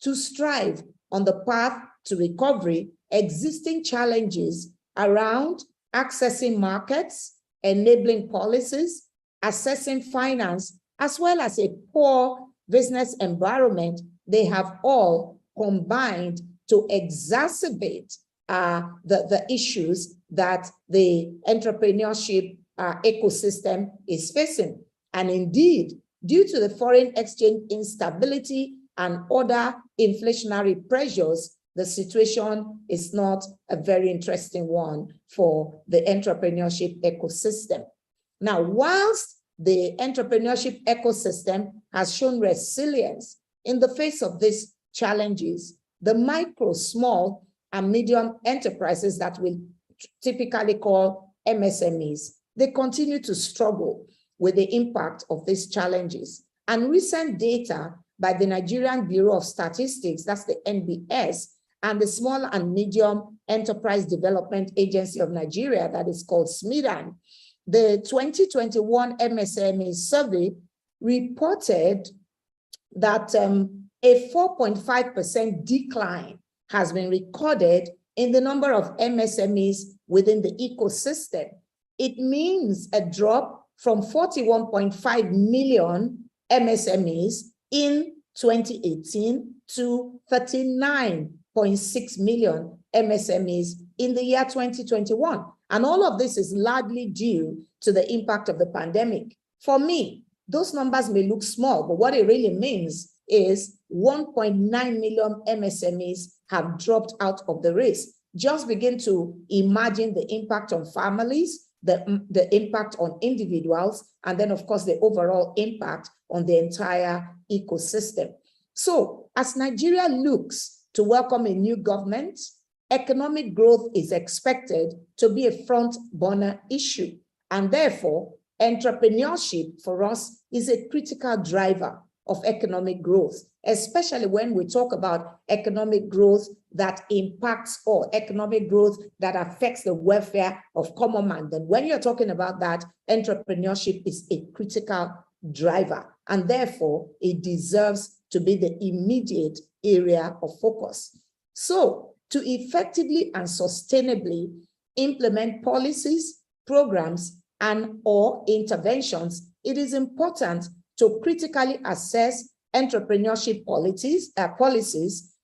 to strive on the path to recovery, existing challenges around accessing markets, enabling policies, assessing finance, as well as a poor business environment, they have all combined to exacerbate the issues that the entrepreneurship ecosystem is facing. And indeed, due to the foreign exchange instability and other inflationary pressures, the situation is not a very interesting one for the entrepreneurship ecosystem. Now, whilst the entrepreneurship ecosystem has shown resilience in the face of these challenges, the micro, small, and medium enterprises that we typically call MSMEs, they continue to struggle with the impact of these challenges. And recent data by the Nigerian Bureau of Statistics, that's the NBS, and the Small and Medium Enterprise Development Agency of Nigeria, that is called SMEDAN, the 2021 MSME survey reported that a 4.5% decline has been recorded in the number of MSMEs within the ecosystem. It means a drop from 41.5 million MSMEs in 2018 to 39.6 million MSMEs in the year 2021. And all of this is largely due to the impact of the pandemic. For me, those numbers may look small, but what it really means is 1.9 million MSMEs have dropped out of the race. Just begin to imagine the impact on families, the impact on individuals, and then of course the overall impact on the entire ecosystem. So as Nigeria looks to welcome a new government, economic growth is expected to be a front burner issue. And therefore, entrepreneurship for us is a critical driver of economic growth, especially when we talk about economic growth that impacts or economic growth that affects the welfare of common man. Then when you're talking about that, entrepreneurship is a critical driver, and therefore it deserves to be the immediate area of focus. So to effectively and sustainably implement policies, programs, and or interventions, it is important to critically assess entrepreneurship policies.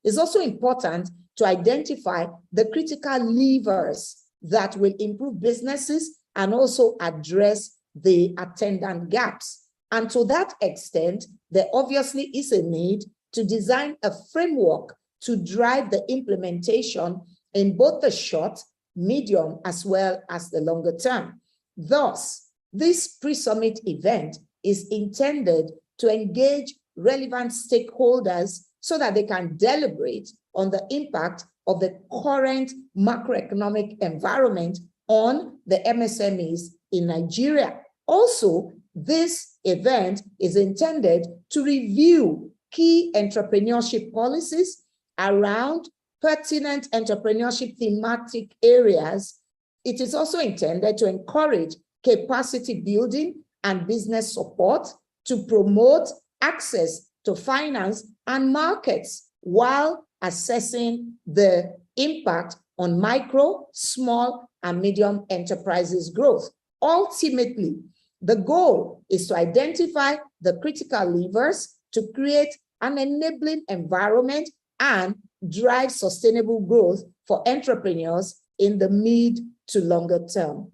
It's also important to identify the critical levers that will improve businesses and also address the attendant gaps. And to that extent, there obviously is a need to design a framework to drive the implementation in both the short, medium, as well as the longer term. Thus, this pre-summit event is intended to engage relevant stakeholders so that they can deliberate on the impact of the current macroeconomic environment on the MSMEs in Nigeria. Also, this event is intended to review key entrepreneurship policies around pertinent entrepreneurship thematic areas. It is also intended to encourage capacity building and business support to promote access to finance and markets while assessing the impact on micro, small, and medium enterprises growth. Ultimately, the goal is to identify the critical levers to create an enabling environment and drive sustainable growth for entrepreneurs in the mid to longer term.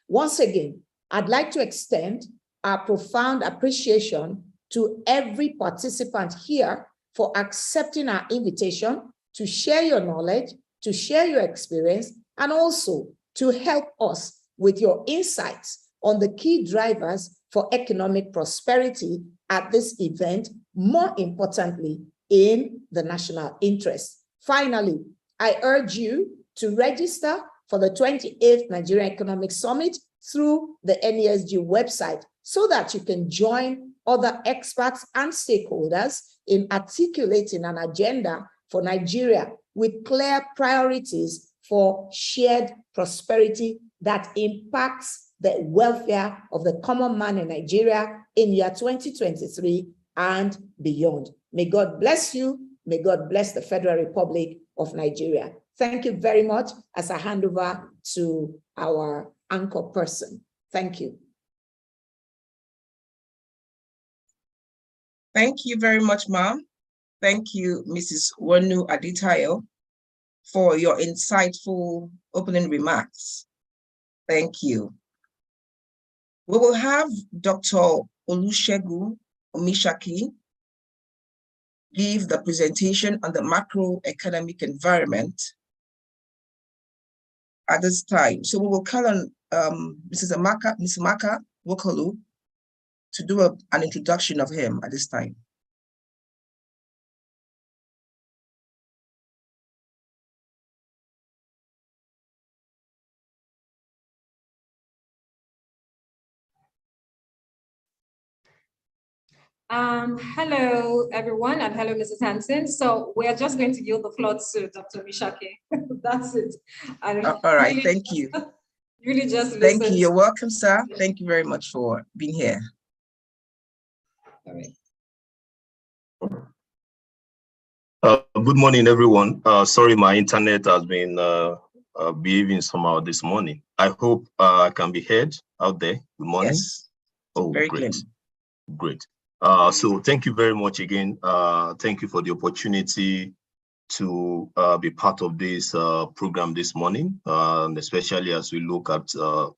Once again, I'd like to extend our profound appreciation to every participant here for accepting our invitation to share your knowledge, to share your experience, and also to help us with your insights on the key drivers for economic prosperity at this event, more importantly, in the national interest. Finally, I urge you to register for the 28th Nigerian Economic Summit through the NESG website so that you can join other experts and stakeholders in articulating an agenda for Nigeria with clear priorities for shared prosperity that impacts the welfare of the common man in Nigeria in year 2023 and beyond. May God bless you May God bless the Federal Republic of Nigeria. Thank you very much as I hand over to our anchor person. Thank you. Thank you very much, ma'am. Thank you, Mrs. Wonu Aditayo, for your insightful opening remarks. Thank you. We will have Dr. Olusegun Omishaki give the presentation on the macroeconomic environment at this time. So we will call on Ms. Amaka Wokalu to do an introduction of him at this time. Hello, everyone, and hello, Mrs. Hansen. So we are just going to yield the floor to Dr. Mishaki. That's it. All right, really, thank you. Really just listen. Thank you. You're welcome, sir. Thank you very much for being here. All right. Good morning, everyone. Sorry, my internet has been behaving somehow this morning. I hope I can be heard out there. Good morning. Yes. Oh, very great. Clear. Great. So thank you very much again. Thank you for the opportunity to be part of this program this morning, and especially as we look at a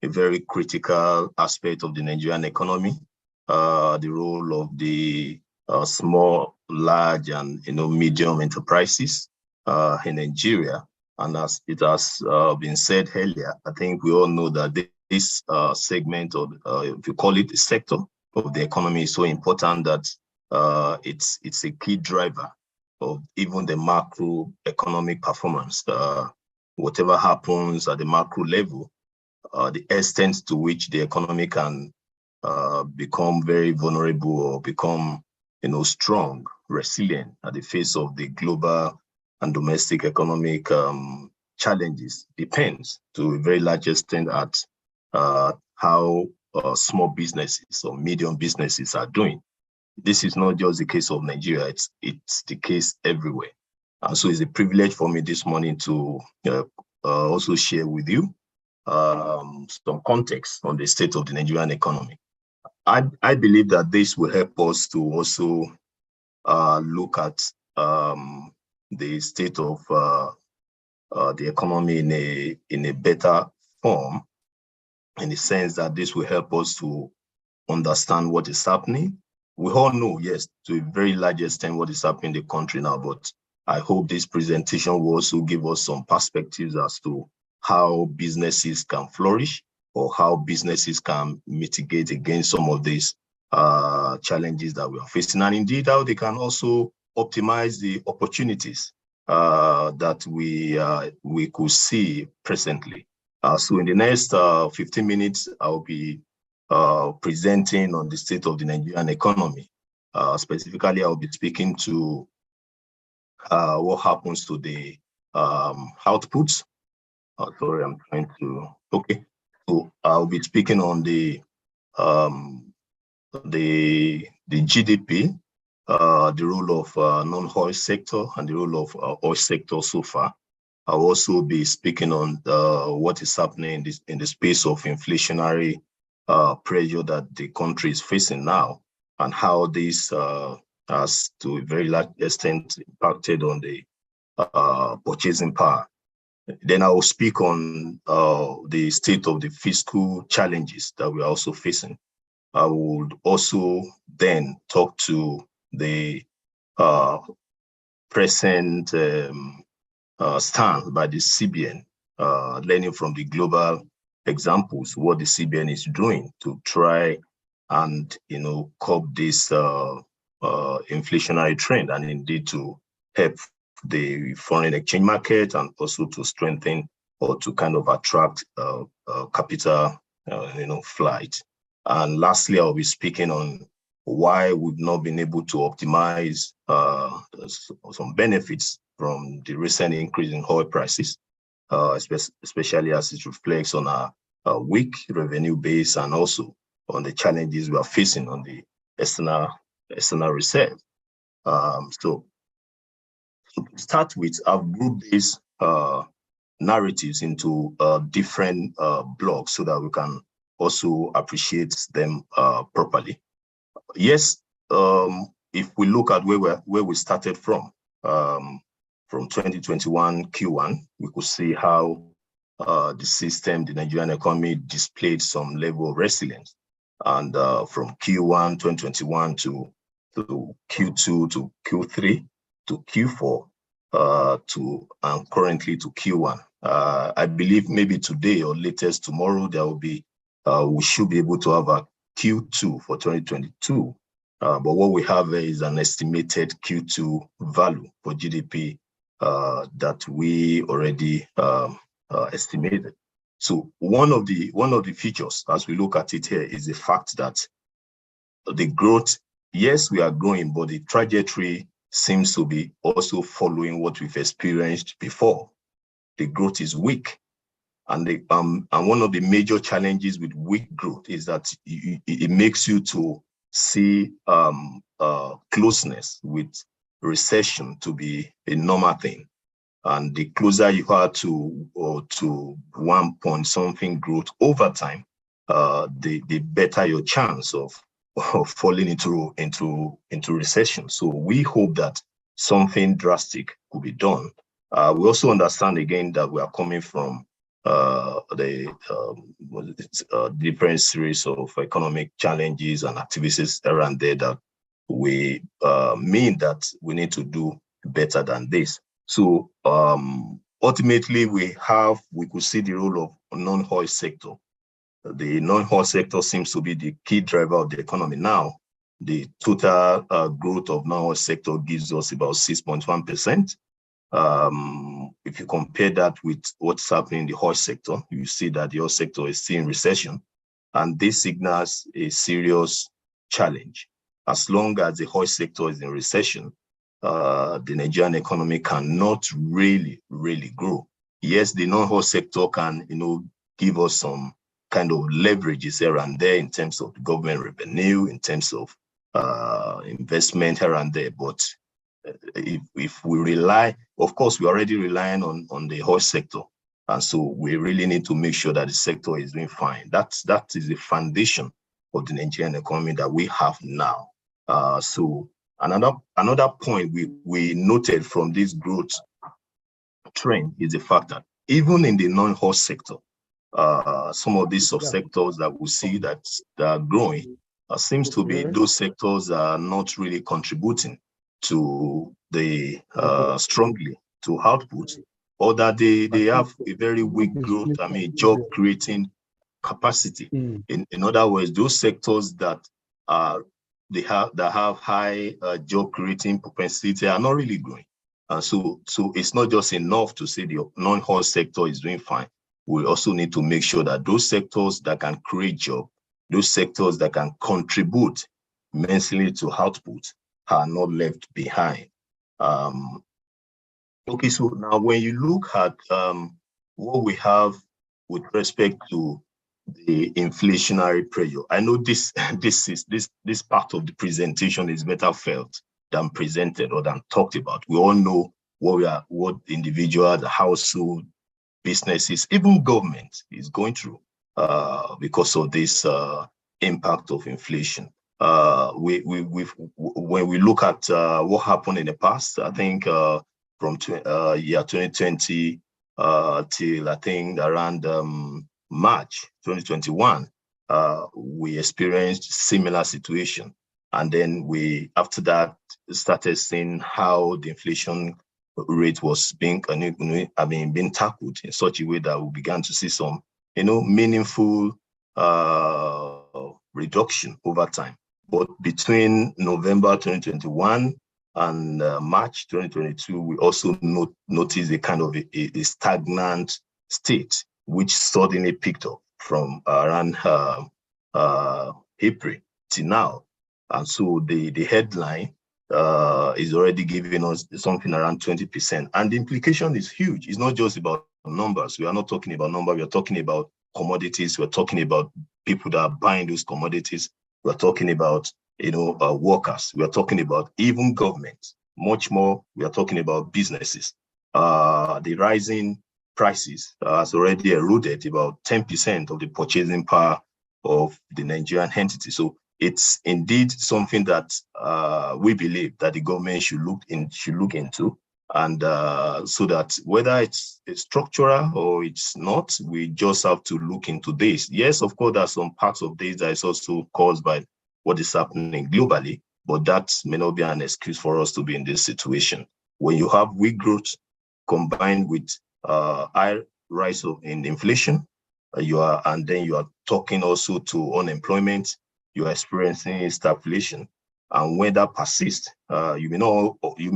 very critical aspect of the Nigerian economy, the role of the small, large, and medium enterprises in Nigeria. And as it has been said earlier, I think we all know that this segment, or if you call it a sector of the economy, is so important that it's a key driver of even the macroeconomic performance. Whatever happens at the macro level, the extent to which the economy can become very vulnerable or become strong, resilient at the face of the global and domestic economic challenges depends to a very large extent at how small businesses or medium businesses are doing. This is not just the case of Nigeria, it's the case everywhere. And so it's a privilege for me this morning to also share with you some context on the state of the Nigerian economy. I believe that this will help us to also look at the state of the economy in a better form, in the sense that this will help us to understand what is happening. We all know, yes, to a very large extent what is happening in the country now, but I hope this presentation will also give us some perspectives as to how businesses can flourish or how businesses can mitigate against some of these challenges that we are facing, and indeed how they can also optimize the opportunities that we could see presently. So in the next 15 minutes, I'll be presenting on the state of the Nigerian economy. Specifically, I'll be speaking to what happens to the outputs. Sorry, I'm trying to, okay. So I'll be speaking on the GDP, the role of non-oil sector and the role of oil sector so far. I'll also be speaking on what is happening in the space of inflationary pressure that the country is facing now, and how this has to a very large extent impacted on the purchasing power. Then I will speak on the state of the fiscal challenges that we are also facing. I would also then talk to the present stand by the CBN, learning from the global examples, what the CBN is doing to try and curb this inflationary trend, and indeed to help the foreign exchange market, and also to strengthen or to kind of attract capital flight. And lastly, I'll be speaking on why we've not been able to optimize some benefits from the recent increase in oil prices, especially as it reflects on our weak revenue base, and also on the challenges we are facing on the external reserve. So To start with, I've grouped these narratives into different blocks so that we can also appreciate them properly. Yes, if we look at where we started from 2021 Q1, we could see how the system, the Nigerian economy, displayed some level of resilience. And from Q1 2021 to Q2 to Q3 to Q4 and currently to Q1. I believe maybe today or latest tomorrow there will be we should be able to have a Q2 for 2022. But what we have is an estimated Q2 value for GDP that we already estimated. So one of the features, as we look at it here, is the fact that the growth, yes, we are growing, but the trajectory seems to be also following what we've experienced before. The growth is weak. And one of the major challenges with weak growth is that it makes you to see closeness with recession to be a normal thing. And the closer you are to 1 point something growth over time, the better your chance of falling into recession. So we hope that something drastic could be done. We also understand again that we are coming from different series of economic challenges and activities around there that we mean that we need to do better than this. So ultimately, we could see the role of non-oil sector. The non-oil sector seems to be the key driver of the economy now. The total growth of non-oil sector gives us about 6.1%. If you compare that with what's happening in the oil sector, you see that the oil sector is still in recession, and this signals a serious challenge. As long as the oil sector is in recession, the Nigerian economy cannot really grow. Yes, the non-oil sector can, give us some kind of leverages here and there in terms of government revenue, in terms of investment here and there. But if we rely, of course, we're already relying on the oil sector. And so we really need to make sure that the sector is doing fine. That is the foundation of the Nigerian economy that we have now. So another point we noted from this growth trend is the fact that even in the non-oil sector, some of these subsectors that we see that are growing seems to be those sectors are not really contributing to the strongly to output, or that they have a very weak growth, job creating capacity. In other words, those sectors that have high job creating propensity are not really growing. So it's not just enough to say the non-oil sector is doing fine. We also need to make sure that those sectors that can create jobs, those sectors that can contribute immensely to output are not left behind. Okay, so now when you look at what we have with respect to the inflationary pressure, I know this part of the presentation is better felt than presented or than talked about. We all know what individuals, the household, businesses, even government is going through because of this impact of inflation. When we look at what happened in the past, I think from year 2020 till I think around March 2021, we experienced similar situation. And then we, after that, started seeing how the inflation rate was being tackled in such a way that we began to see some, meaningful reduction over time. But between November 2021 and March 2022, we also noticed a kind of a stagnant state, which suddenly picked up from around April to now. And so the headline is already giving us something around 20%. And the implication is huge. It's not just about numbers. We are not talking about numbers. We are talking about commodities. We're talking about people that are buying those commodities. We're talking about, workers. We're talking about even government. much more, we are talking about businesses. The rising prices has already eroded about 10% of the purchasing power of the Nigerian entity. So it's indeed something that we believe that the government should look into, and so that whether it's structural or it's not, we just have to look into this. Yes, of course, there are some parts of this that is also caused by what is happening globally, but that may not be an excuse for us to be in this situation. When you have weak growth combined with high rise in inflation, and then you are talking also to unemployment, you are experiencing stagflation, and when that persists, you may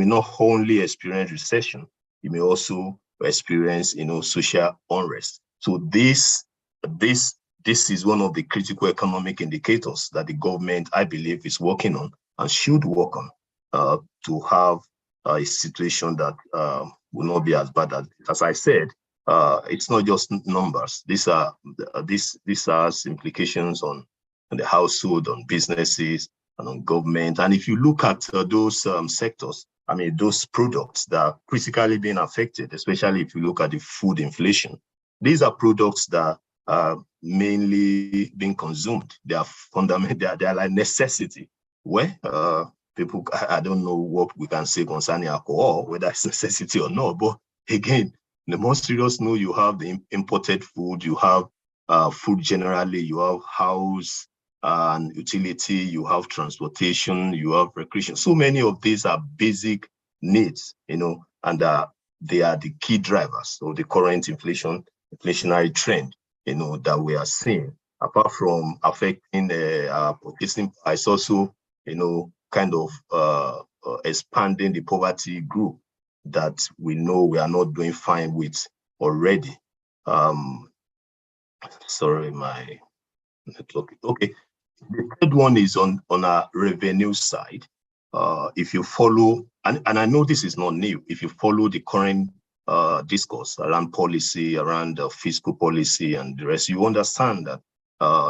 not only experience recession, you may also experience social unrest. So this is one of the critical economic indicators that the government, I believe, is working on and should work on to have a situation that will not be as bad as I said. It's not just numbers. These has implications on the household, on businesses, and on government. And if you look at those sectors, I mean, those products that are critically being affected, especially if you look at the food inflation, these are products that are mainly being consumed. They are fundamental. They are like necessity. Where people, I don't know what we can say concerning alcohol, whether it's necessity or not. But again, the more serious note, you have the imported food, you have food generally, you have house and utility, you have transportation, you have recreation. So many of these are basic needs, and they are the key drivers of the current inflationary trend, that we are seeing. Apart from affecting our purchasing, it's also, kind of expanding the poverty group that we know we are not doing fine with already. Sorry, my network. Okay. The third one is on our revenue side. If you follow, and I know this is not new, if you follow the current discourse around policy, around fiscal policy and the rest, you understand that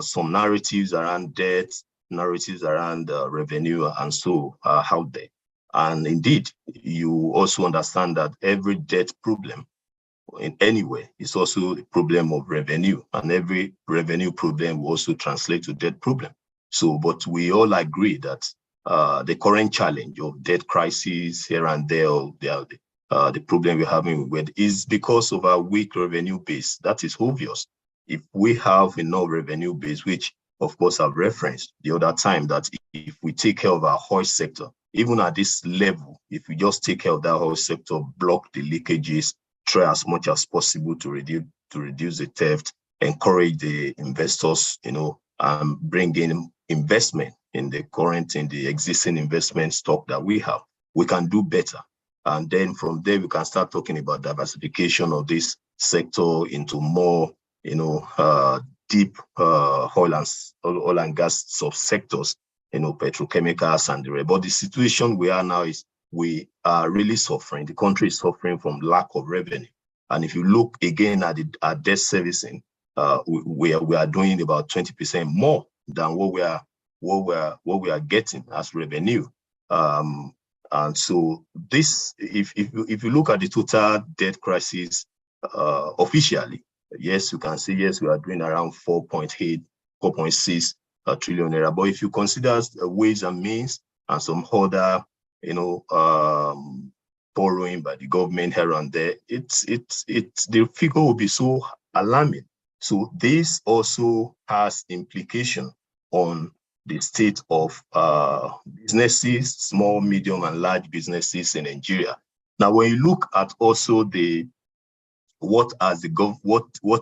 some narratives around debt, narratives around revenue and so are out there. And indeed, you also understand that every debt problem in any way is also a problem of revenue, and every revenue problem will also translate to debt problem. So, but we all agree that the current challenge of debt crisis here and there, the problem we're having with is because of our weak revenue base. That is obvious. If we have enough revenue base, which of course I've referenced the other time, that if we take care of our oil sector, even at this level, if we just take care of that oil sector, block the leakages, try as much as possible to reduce the theft, encourage the investors, bring in investment in the existing investment stock that we have, we can do better. And then from there, we can start talking about diversification of this sector into more, deep oil and gas subsectors, petrochemicals and the rest. But the situation we are now is we are really suffering. The country is suffering from lack of revenue. And if you look again at our debt servicing, we are doing about 20% more than what we are getting as revenue. And so this, if you look at the total debt crisis officially, yes, you can say, yes, we are doing around 4.8, 4.6 trillion naira. But if you consider ways and means and some other, borrowing by the government here and there, the figure will be so alarming. So this also has implication on the state of businesses, small, medium, and large businesses in Nigeria. Now, when you look at also what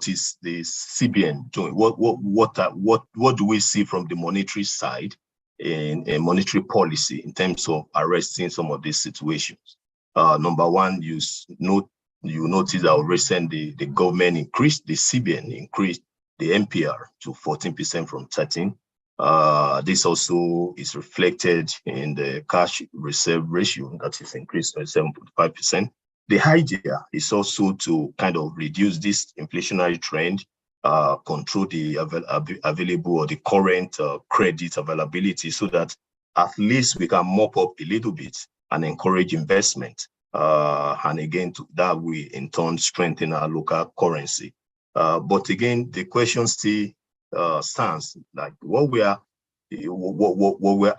is the CBN doing? What do we see from the monetary side in monetary policy in terms of arresting some of these situations? Number one, you notice that recently the government increased, the CBN increased the MPR to 14% from 13%. This also is reflected in the cash reserve ratio that is increased to 7.5%. The idea is also to kind of reduce this inflationary trend, control the available or the current credit availability, so that at least we can mop up a little bit and encourage investment. And again, that will in turn strengthen our local currency. But again, the question still stands, like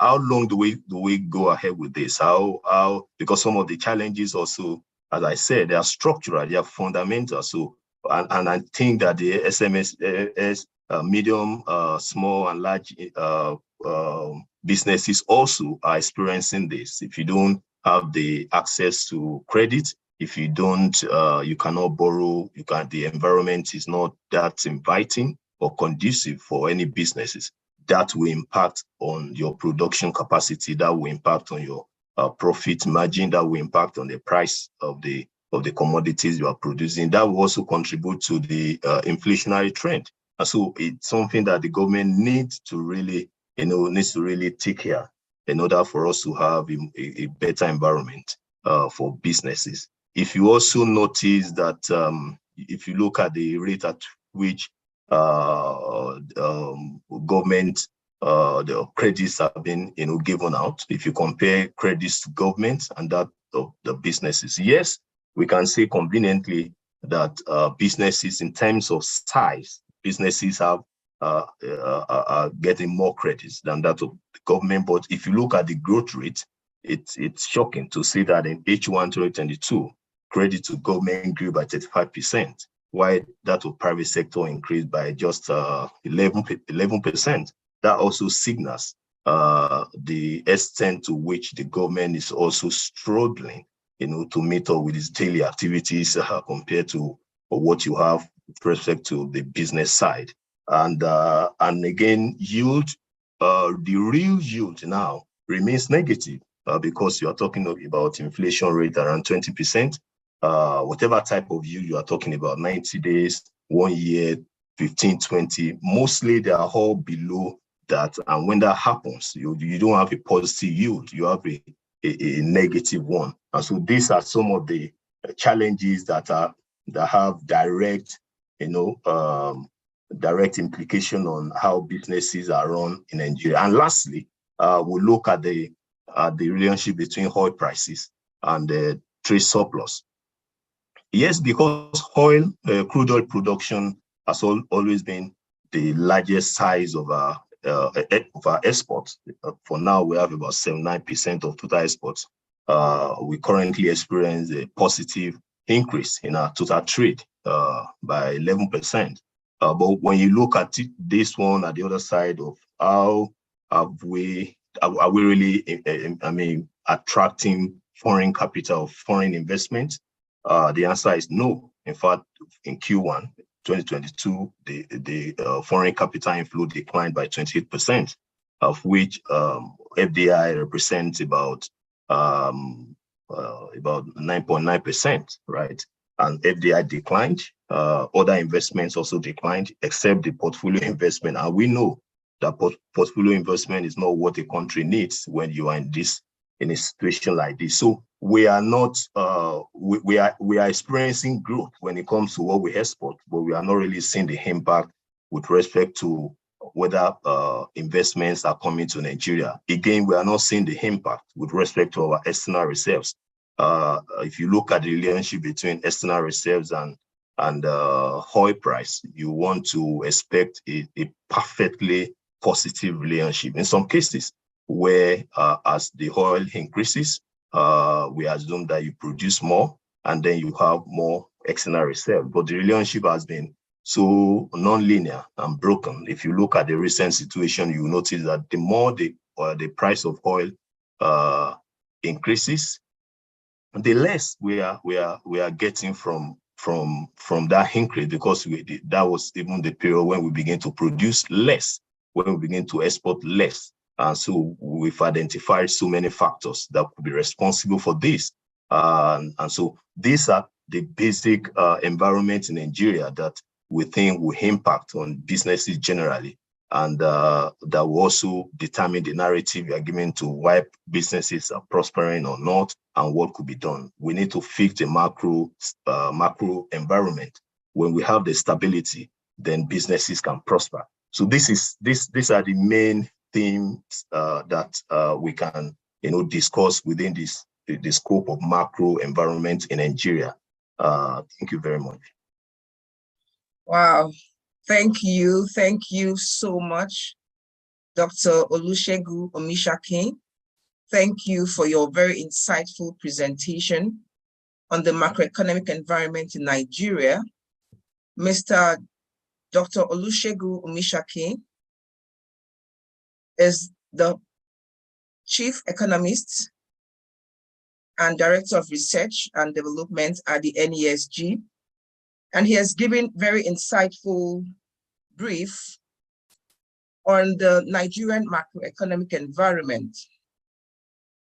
how long do we go ahead with this? How because some of the challenges also, as I said, they are structural, they are fundamental. So and I think that the SMS medium, small and large businesses also are experiencing this. If you don't have the access to credit, if you don't, you cannot borrow, the environment is not that inviting or conducive for any businesses. That will impact on your production capacity, that will impact on your profit margin, that will impact on the price of the commodities you are producing. That will also contribute to the inflationary trend. And so it's something that the government needs to really take care in order for us to have a better environment for businesses. If you also notice that if you look at the rate at which government the credits have been given out, if you compare credits to government and that of the businesses, yes, we can say conveniently that businesses in terms of size, businesses are getting more credits than that of the government. But if you look at the growth rate, it's shocking to see that in H1 2022, credit to government grew by 35%, while that of private sector increased by just 11%. That also signals the extent to which the government is also struggling, to meet up with its daily activities compared to what you have with respect to the business side. And again, yield, the real yield now remains negative because you are talking about inflation rate around 20%. Whatever type of yield you are talking about, 90 days, 1 year, 15, 20, mostly they are all below that. And when that happens, you don't have a positive yield, you have a negative one. And so these are some of the challenges that have direct, direct implication on how businesses are run in Nigeria. And lastly, we'll look at the relationship between oil prices and the trade surplus. Yes, because crude oil production has always been the largest size of our exports. For now, we have about 79% of total exports. We currently experience a positive increase in our total trade by 11%. But when you look at this one at the other side of how are we really, attracting foreign capital, foreign investment? The answer is no. In fact, in Q1 2022, the foreign capital inflow declined by 28%, of which FDI represents about 9.9%, right? And FDI declined. Other investments also declined, except the portfolio investment. And we know that portfolio investment is not what a country needs when you are in a situation like this. So we are not, we are experiencing growth when it comes to what we export, but we are not really seeing the impact with respect to whether investments are coming to Nigeria. Again, we are not seeing the impact with respect to our external reserves. If you look at the relationship between external reserves and oil price, you want to expect a perfectly positive relationship. In some cases, where as the oil increases, we assume that you produce more and then you have more external reserve. But the relationship has been so non-linear and broken. If you look at the recent situation, you notice that the more the price of oil increases, the less we are getting from that increase, because that was even the period when we begin to produce less, when we begin to export less. And so we've identified so many factors that could be responsible for this. And so these are the basic environment in Nigeria that we think will impact on businesses generally. And that will also determine the narrative we are giving to why businesses are prospering or not and what could be done. We need to fix the macro environment. When we have the stability, then businesses can prosper. So these are the main themes that we can discuss within this the scope of macro environment in Nigeria. Thank you very much. Wow, thank you so much, Dr. Olusegun Omishake. Thank you for your very insightful presentation on the macroeconomic environment in Nigeria. Mr. Dr. Olusegun Omishake is the Chief Economist and Director of Research and Development at the NESG. And he has given very insightful brief on the Nigerian macroeconomic environment.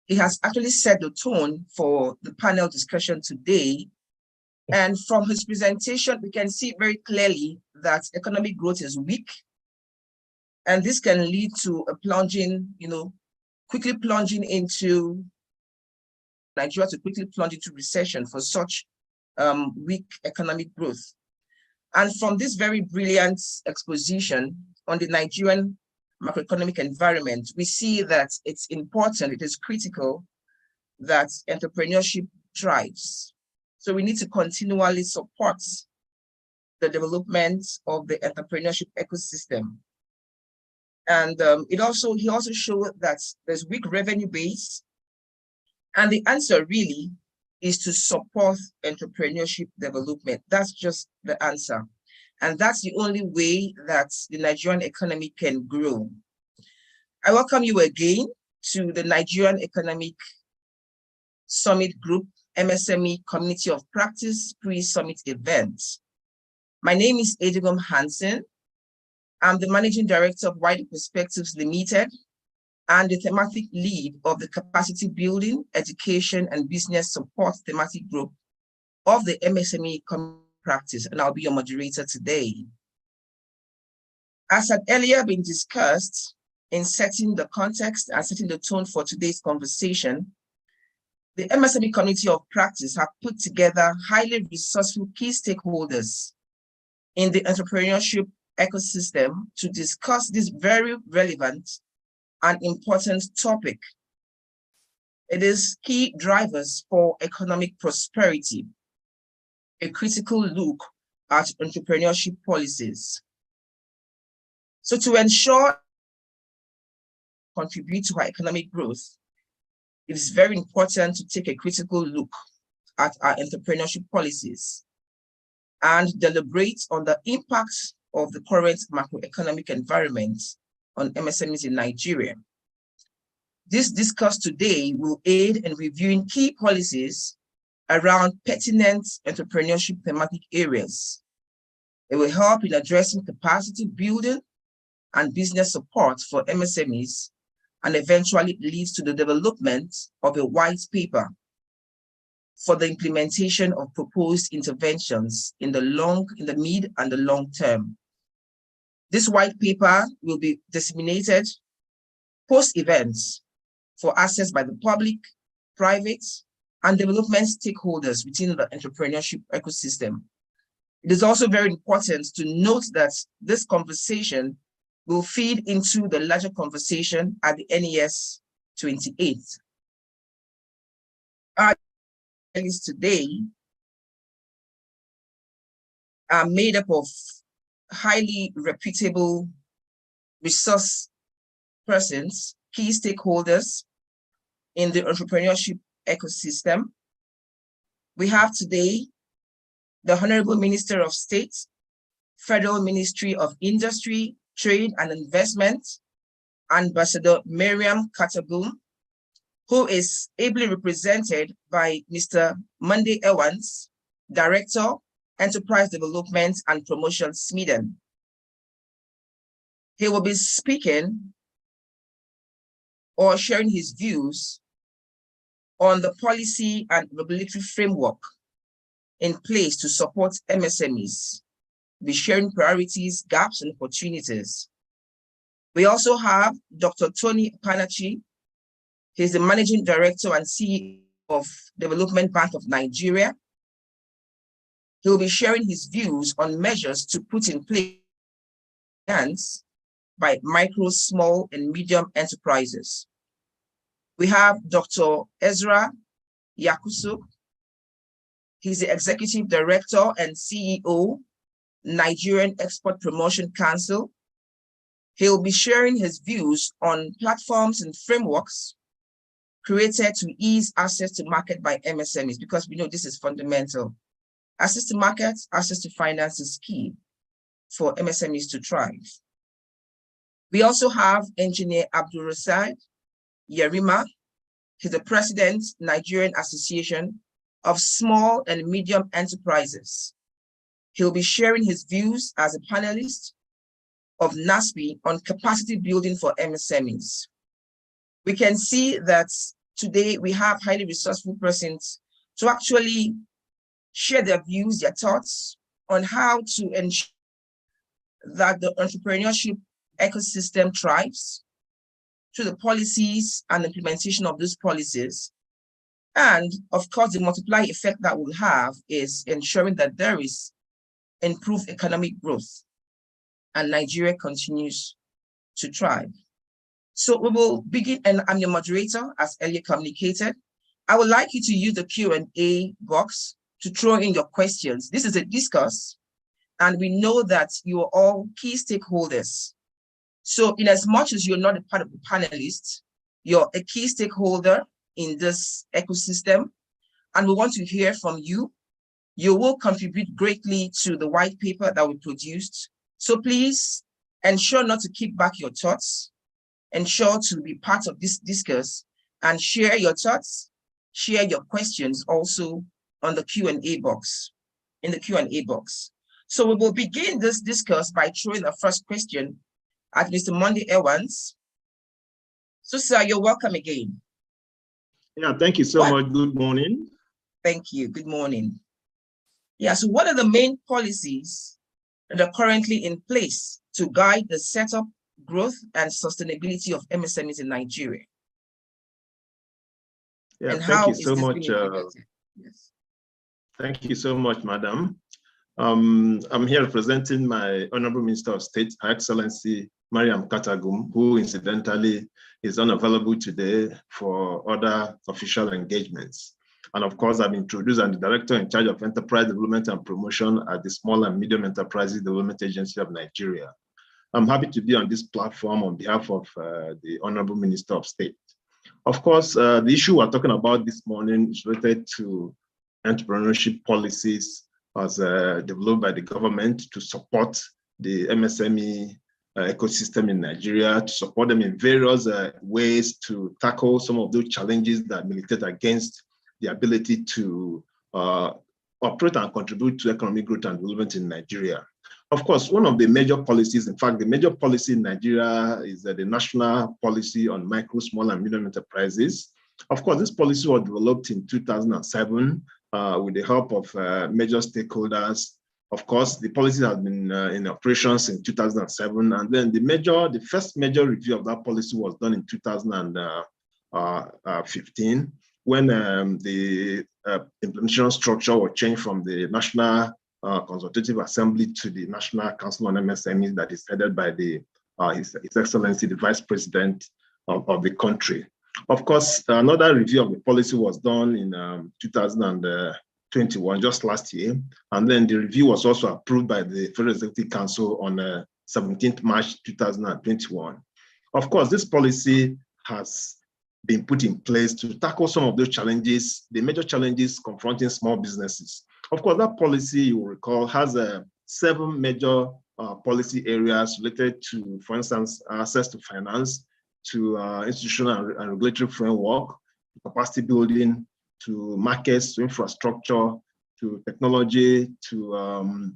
He has actually set the tone for the panel discussion today. And from his presentation, we can see very clearly that economic growth is weak. And this can lead to a plunging, quickly plunging into Nigeria to quickly plunge into recession for such weak economic growth. And from this very brilliant exposition on the Nigerian macroeconomic environment, we see that it's important, it is critical that entrepreneurship thrives. So we need to continually support the development of the entrepreneurship ecosystem. And he also showed that there's weak revenue base, and the answer really is to support entrepreneurship development. That's just the answer. And that's the only way that the Nigerian economy can grow. I welcome you again to the Nigerian Economic Summit Group, MSME Community of Practice pre-summit event. My name is Edigom Hansen. I'm the Managing Director of Wider Perspectives Limited and the thematic lead of the Capacity Building, Education and Business Support thematic group of the MSME Community Practice, and I'll be your moderator today. As had earlier been discussed, in setting the context and setting the tone for today's conversation, the MSME Community of Practice have put together highly resourceful key stakeholders in the entrepreneurship ecosystem to discuss this very relevant and important topic. It is key drivers for economic prosperity, a critical look at entrepreneurship policies. So to ensure contribute to our economic growth, it is very important to take a critical look at our entrepreneurship policies and deliberate on the impact of the current macroeconomic environment on MSMEs in Nigeria. This discussed today will aid in reviewing key policies around pertinent entrepreneurship thematic areas. It will help in addressing capacity building and business support for MSMEs, and eventually leads to the development of a white paper for the implementation of proposed interventions in the mid and the long term. This white paper will be disseminated post-events for access by the public, private, and development stakeholders within the entrepreneurship ecosystem. It is also very important to note that this conversation will feed into the larger conversation at the NES 28. Our panelists today are made up of highly reputable resource persons, key stakeholders in the entrepreneurship ecosystem. We have today the Honorable Minister of State, Federal Ministry of Industry, Trade and Investment, Ambassador Miriam Katagum, who is ably represented by Mr. Monday Evans, Director, Enterprise Development and Promotion, Sweden. He will be speaking or sharing his views on the policy and regulatory framework in place to support MSMEs, be sharing priorities, gaps, and opportunities. We also have Dr. Tony Panachi. He's the Managing Director and CEO of Development Bank of Nigeria. He will be sharing his views on measures to put in place by micro, small, and medium enterprises. We have Dr. Ezra Yakusu. He's the Executive Director and CEO, Nigerian Export Promotion Council. He'll be sharing his views on platforms and frameworks created to ease access to market by MSMEs, because we know this is fundamental. Access to markets, access to finance is key for MSMEs to thrive. We also have Engineer Abdul Rasad Yerima. He's the President, Nigerian Association of Small and Medium Enterprises. He'll be sharing his views as a panelist of Nsme on capacity building for MSMEs. We can see that today we have highly resourceful persons to actually share their views, their thoughts on how to ensure that the entrepreneurship ecosystem thrives through the policies and implementation of those policies. And of course, the multiplier effect that we'll have is ensuring that there is improved economic growth and Nigeria continues to thrive. So we will begin, and I'm your moderator, as earlier communicated. I would like you to use the Q&A box to throw in your questions. This is a discourse, and we know that you are all key stakeholders. So in as much as you're not a part of the panelists, you're a key stakeholder in this ecosystem, and we want to hear from you. You will contribute greatly to the white paper that we produced. So please ensure not to keep back your thoughts, ensure to be part of this discourse and share your thoughts, share your questions also on the Q&A box, in the Q&A box. So we will begin this discourse by throwing the first question at Mr. Monday Evans. So sir, you're welcome again. Yeah, thank you so much. Good morning. Thank you, good morning. Yeah, so what are the main policies that are currently in place to guide the setup, growth, and sustainability of MSMEs in Nigeria? Yeah, and thank how you so much. Yes. Thank you so much, Madam. I'm here representing my Honorable Minister of State, Her Excellency Mariam Katagum, who incidentally is unavailable today for other official engagements. And of course, I'm introduced as the Director in charge of Enterprise Development and Promotion at the Small and Medium Enterprises Development Agency of Nigeria. I'm happy to be on this platform on behalf of the Honorable Minister of State. Of course, the issue we're talking about this morning is related to entrepreneurship policies as developed by the government to support the MSME ecosystem in Nigeria, to support them in various ways to tackle some of those challenges that militate against the ability to operate and contribute to economic growth and development in Nigeria. Of course, one of the major policies, in fact, the major policy in Nigeria is the National Policy on Micro, Small, and Medium Enterprises. Of course, this policy was developed in 2007 with the help of major stakeholders. Of course, the policy has been in operation since 2007, and then the first major review of that policy was done in 2015, when the implementation structure was changed from the National Consultative Assembly to the National Council on MSMEs that is headed by His Excellency, the Vice President of the country. Of course, another review of the policy was done in 2021, just last year. And then the review was also approved by the Federal Executive Council on 17th March 2021. Of course, this policy has been put in place to tackle some of those challenges, the major challenges confronting small businesses. Of course, that policy, you will recall, has 7 major policy areas related to, for instance, access to finance, to institutional and regulatory framework, to capacity building, to markets, to infrastructure, to technology, to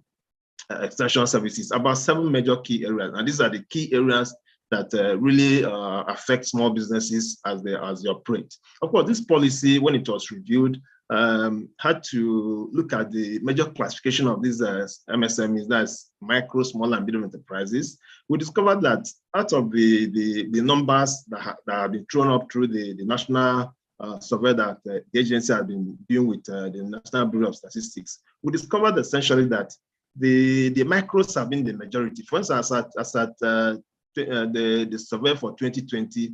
extension services, about 7 major key areas. And these are the key areas that really affect small businesses as they operate. Of course, this policy, when it was reviewed, had to look at the major classification of these MSMEs, that's micro, small, and medium enterprises. We discovered that out of the numbers that have been thrown up through the national survey that the agency has been doing with the National Bureau of Statistics, we discovered essentially that the micros have been the majority. For instance, as at the survey for 2020,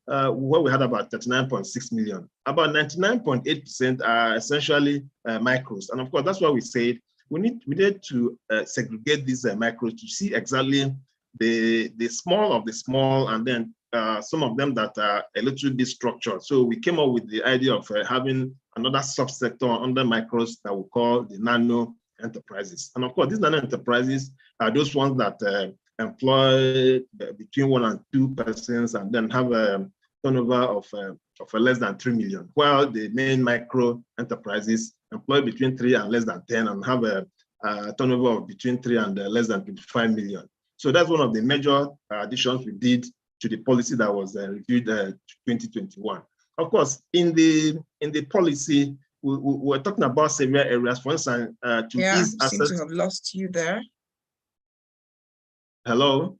where we had about 39.6 million. About 99.8% are essentially micros. And of course, that's why we said we need to segregate these micros to see exactly the small of the small, and then some of them that are a little bit structured. So we came up with the idea of having another subsector under micros that we call the nano enterprises. And of course, these nano enterprises are those ones that employ between 1 and 2 persons and then have a turnover of less than 3 million, while the main micro enterprises employ between 3 and less than 10 and have a turnover of between 3 and less than 25 million. So that's one of the major additions we did to the policy that was reviewed 2021. Of course, in the policy, we're talking about several areas. For instance, to ease access. Seem to have lost you there. Hello.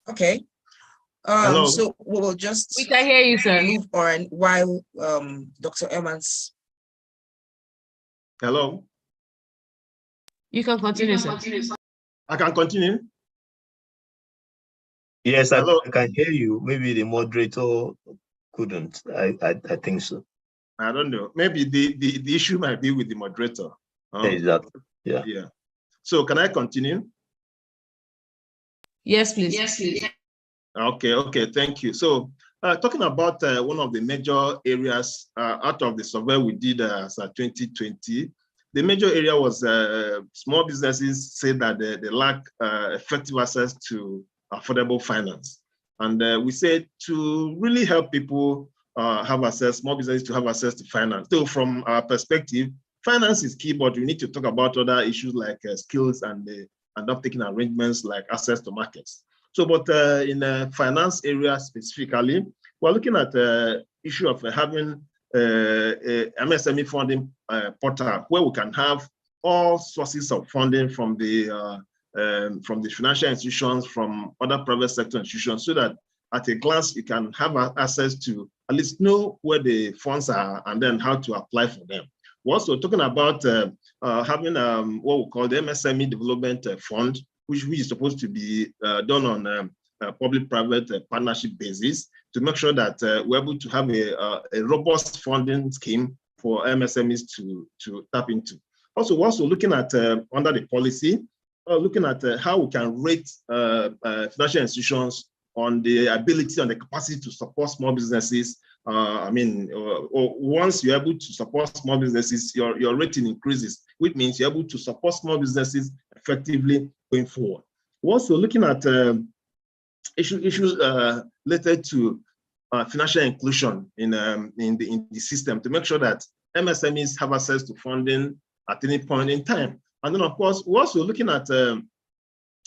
Okay. Hello. So we will just We can hear you, sir. Move on while Dr. Evans. Hello. You can continue, sir. I can continue. Yes, I can hear you. Maybe the moderator couldn't. I think so. I don't know. Maybe the issue might be with the moderator. Exactly. Yeah. Yeah. So can I continue? Yes, please. Yes, please. Okay. Thank you. So talking about one of the major areas out of the survey we did as 2020, the major area was small businesses say that they lack effective access to affordable finance. And we said to really help people have access, small businesses to have access to finance. So from our perspective, finance is key, but we need to talk about other issues like skills and uptaking arrangements like access to markets. So, but in the finance area specifically, we're looking at the issue of having a MSME funding portal where we can have all sources of funding from the financial institutions, from other private sector institutions, so that at a glance you can have access to at least know where the funds are and then how to apply for them. We're also talking about having what we call the MSME Development Fund, which is supposed to be done on a public-private partnership basis to make sure that we're able to have a robust funding scheme for MSMEs to tap into. Also, we're also looking at, under the policy, looking at how we can rate financial institutions on the ability and the capacity to support small businesses. Once you're able to support small businesses, your rating increases, which means you're able to support small businesses effectively going forward. We're also looking at issues related to financial inclusion in the system to make sure that MSMEs have access to funding at any point in time. And then, of course, we're also looking at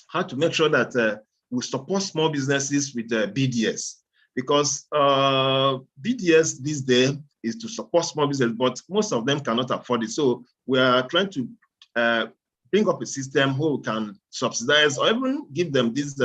how to make sure that we support small businesses with BDS, because BDS these days is to support small business, but most of them cannot afford it. So we are trying to bring up a system who can subsidize or even give them this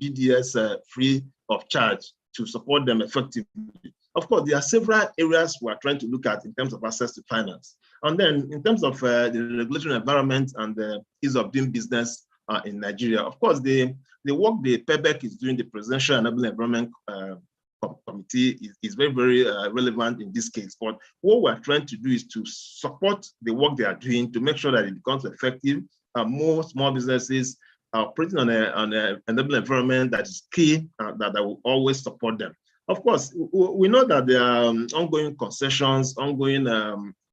BDS free of charge to support them effectively. Of course, there are several areas we are trying to look at in terms of access to finance. And then in terms of the regulatory environment and the ease of doing business in Nigeria, of course, the work the PEBEC is doing, the Presidential Enabling Environment Committee is very, very relevant in this case. But what we're trying to do is to support the work they are doing to make sure that it becomes effective. More small businesses operating on an enabling environment that is key, that will always support them. Of course, we know that there are ongoing concessions, ongoing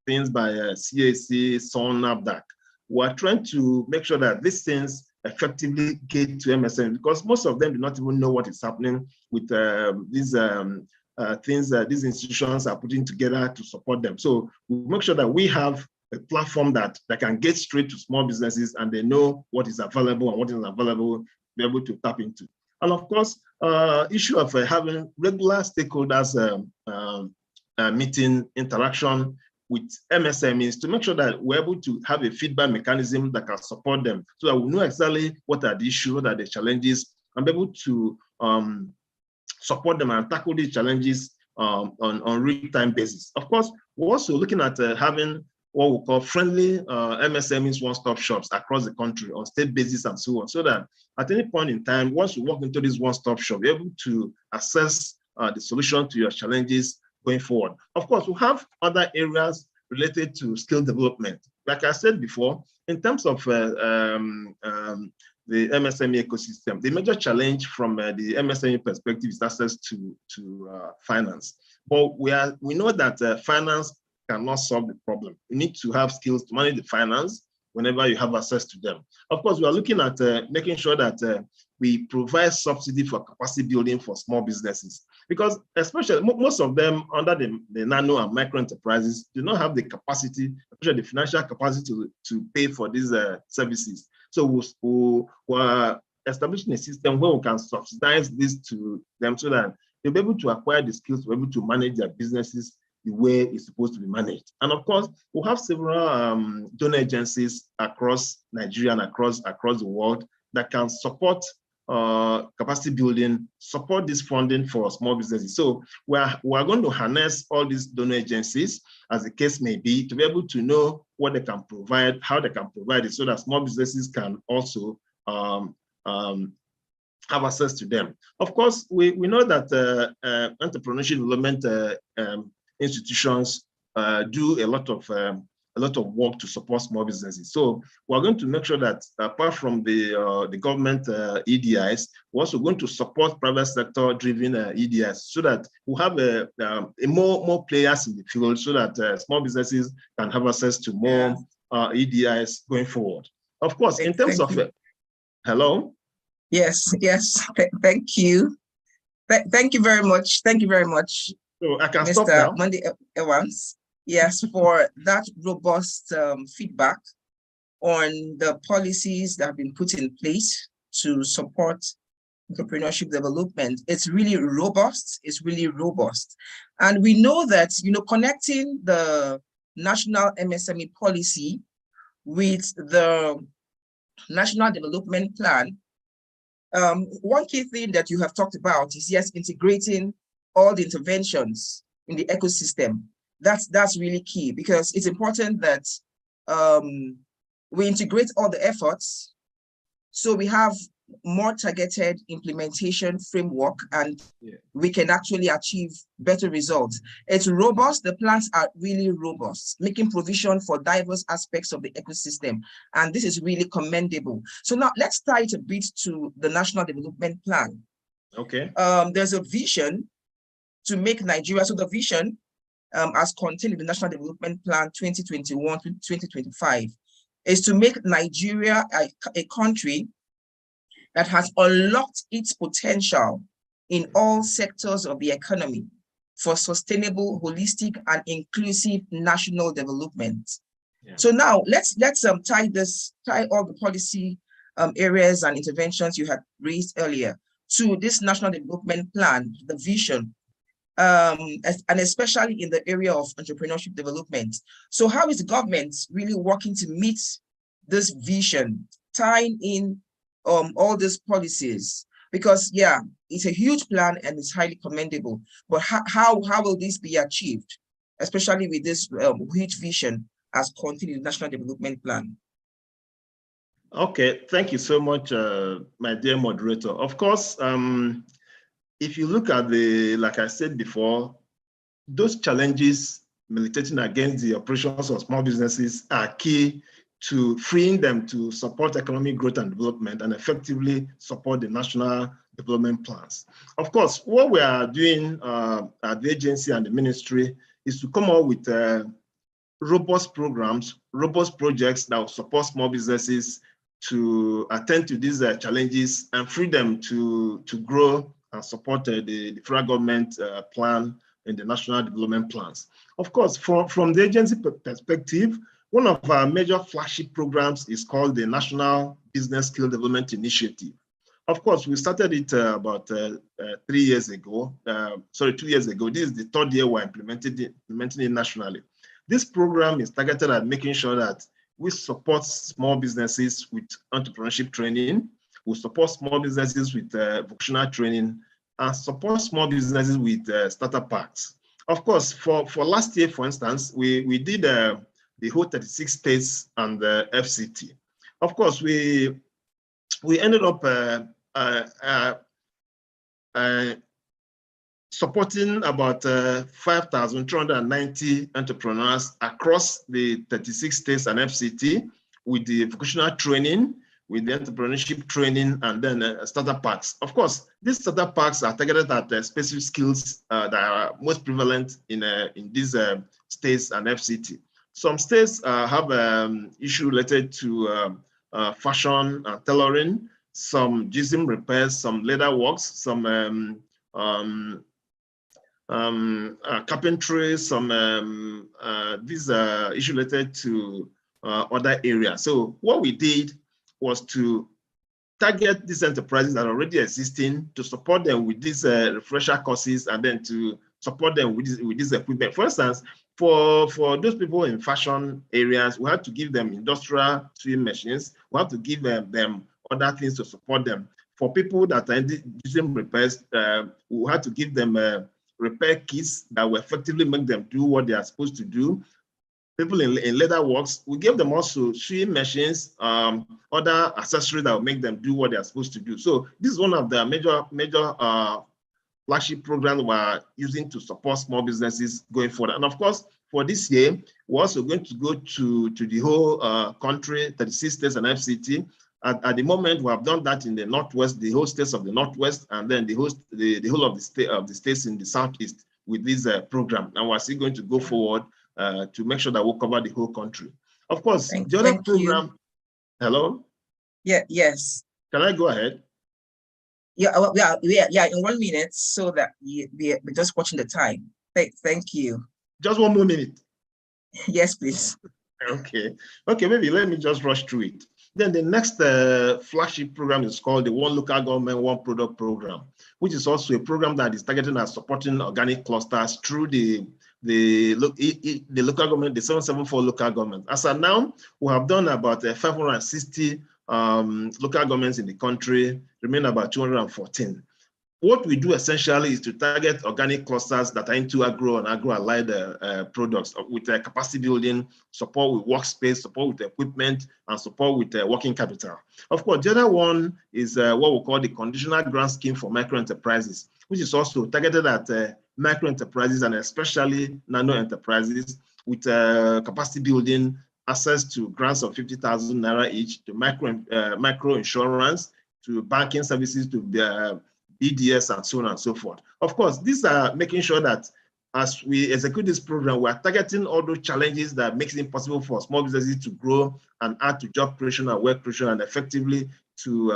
things by CAC, SON, NAFDAC. We're trying to make sure that these things effectively get to MSM, because most of them do not even know what is happening with these things that these institutions are putting together to support them. So we make sure that we have a platform that can get straight to small businesses and they know what is available and what is available, be able to tap into. And of course, issue of having regular stakeholders meeting interaction with MSMEs to make sure that we're able to have a feedback mechanism that can support them so that we know exactly what are the issues, what are the challenges, and be able to support them and tackle these challenges on real-time basis. Of course, we're also looking at having what we call friendly MSMEs one-stop shops across the country on state basis and so on, so that at any point in time, once you walk into this one-stop shop, you're able to access the solution to your challenges going forward. Of course, we have other areas related to skill development. Like I said before, in terms of the MSME ecosystem, the major challenge from the MSME perspective is access to finance. But we know that finance cannot solve the problem. You need to have skills to manage the finance whenever you have access to them. Of course, we are looking at making sure that we provide subsidy for capacity building for small businesses, because especially most of them under the nano and micro enterprises do not have the capacity, especially the financial capacity to pay for these services. So we're establishing a system where we can subsidize this to them so that they'll be able to acquire the skills to be able to manage their businesses the way it's supposed to be managed. And of course, we'll have several donor agencies across Nigeria and across the world that can support capacity building, support this funding for small businesses. So we're going to harness all these donor agencies, as the case may be, to be able to know what they can provide, how they can provide it, so that small businesses can also have access to them. Of course, we know that entrepreneurship development institutions do a lot of work to support small businesses. So we're going to make sure that apart from the government EDIs, we're also going to support private sector driven EDIs, so that we'll have more players in the field, so that small businesses can have access to more EDIs going forward. Of course, in terms of hello. Yes. Thank you. Thank you very much. Thank you very much. So I can Mr. stop now. Monday Evans, yes, for that robust feedback on the policies that have been put in place to support entrepreneurship development. It's really robust. It's really robust. And we know that, connecting the national MSME policy with the national development plan, one key thing that you have talked about is, yes, integrating all the interventions in the ecosystem. That's really key, because it's important that we integrate all the efforts so we have more targeted implementation framework, and we can actually achieve better results. It's robust. The plans are really robust, making provision for diverse aspects of the ecosystem. And this is really commendable. So now let's tie it a bit to the National Development Plan. Okay. There's a vision to make Nigeria, so the vision as contained in the National Development Plan 2021-2025 is to make Nigeria a country that has unlocked its potential in all sectors of the economy for sustainable, holistic, and inclusive national development. Yeah. So now let's tie all the policy areas and interventions you had raised earlier to this National Development Plan, the vision, and especially in the area of entrepreneurship development. So how is the government really working to meet this vision, tying in all these policies? Because it's a huge plan and it's highly commendable, but how will this be achieved, especially with this huge vision as contained in the National Development Plan? Okay, thank you so much, my dear moderator. Of course, if you look at like I said before, those challenges militating against the operations of small businesses are key to freeing them to support economic growth and development and effectively support the national development plans. Of course, what we are doing at the agency and the ministry is to come up with robust programs, robust projects that will support small businesses to attend to these challenges and free them to grow and support the federal government plan and the national development plans. Of course, from the agency perspective, one of our major flagship programs is called the National Business Skill Development Initiative. Of course, we started it about 2 years ago. This is the third year we're implementing it nationally. This program is targeted at making sure that we support small businesses with entrepreneurship training, we support small businesses with vocational training, and support small businesses with startup packs. Of course, for last year, for instance, we did the whole 36 states and the FCT. Of course, we ended up supporting about 5,390 entrepreneurs across the 36 states and FCT with the vocational training, with the entrepreneurship training, and then startup packs. Of course, these startup packs are targeted at specific skills that are most prevalent in these states and FCT. Some states have issue related to fashion and tailoring, some GSM repairs, some leather works, some carpentry, some these issues related to other areas. So what we did was to target these enterprises that are already existing, to support them with these refresher courses, and then to support them with this equipment. For instance, for those people in fashion areas, we have to give them industrial sewing machines. We have to give them other things to support them. For people that are using repairs, we have to give them repair kits that will effectively make them do what they are supposed to do. People in leather works, we give them also sewing machines, other accessories that will make them do what they are supposed to do. So this is one of the major flagship programs we're using to support small businesses going forward. And of course, for this year, we're also going to go to the whole country, 36 states and FCT. At the moment, we have done that in the Northwest, the whole states of the Northwest, and then the whole of the states in the Southeast with this program. And we're still going to go forward to make sure that we'll cover the whole country. Of course, the other program. Hello? Yeah, yes. Can I go ahead? Yeah, in 1 minute, so that we're just watching the time. Thank you. Just 1 more minute. Yes, please. Okay, maybe let me just rush through it. Then the next flagship program is called the One Local Government, One Product Program, which is also a program that is targeting at supporting organic clusters through the local government, the 774 local government. As of now, we have done about 560 local governments in the country, remain about 214. What we do essentially is to target organic clusters that are into agro and agro-allied products with capacity building, support with workspace, support with equipment, and support with working capital. Of course, the other one is what we call the conditional grant scheme for micro enterprises, which is also targeted at micro enterprises and especially nano enterprises with capacity building, access to grants of 50,000 naira each, to micro insurance, to banking services, to EDS, and so on and so forth. Of course, these are making sure that as we execute this program, we are targeting all those challenges that makes it impossible for small businesses to grow and add to job creation and work creation and effectively to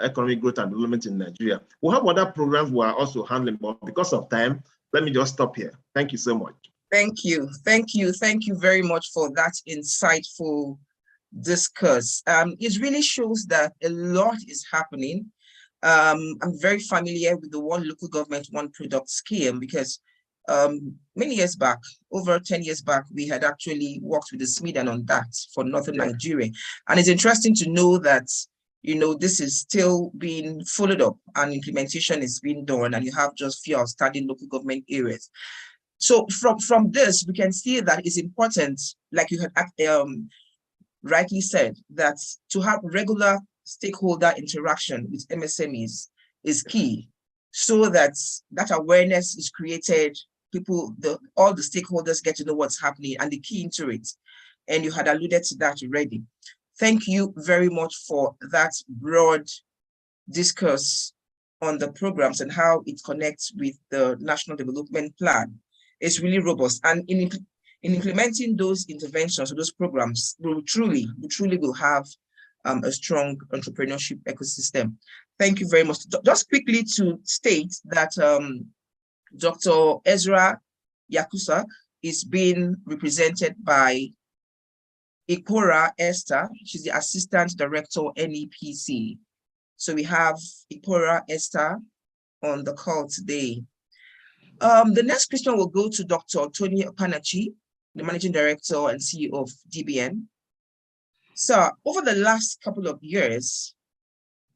economic growth and development in Nigeria. We have other programs we are also handling, but because of time, let me just stop here. Thank you so much. Thank you very much for that insightful discourse. It really shows that a lot is happening. I'm very familiar with the One Local Government, One Product scheme because many years back, over 10 years back, we had actually worked with the Msme on that for Northern Nigeria. And it's interesting to know that, this is still being followed up and implementation is being done, and you have just few outstanding local government areas. So from this, we can see that it's important, like you had rightly said, that to have regular stakeholder interaction with MSMEs is key, so that awareness is created, all the stakeholders get to know what's happening and the key into it. And you had alluded to that already. Thank you very much for that broad discourse on the programs and how it connects with the National Development Plan. It's really robust. And in implementing those interventions or those programs, we truly will have a strong entrepreneurship ecosystem. Thank you very much. Just quickly to state that Dr. Ezra Yakusa is being represented by Ikpora Esther. She's the Assistant Director, NEPC. So we have Ikpora Esther on the call today. The next question will go to Dr. Tony Opanachi, the Managing Director and CEO of DBN. So over the last couple of years,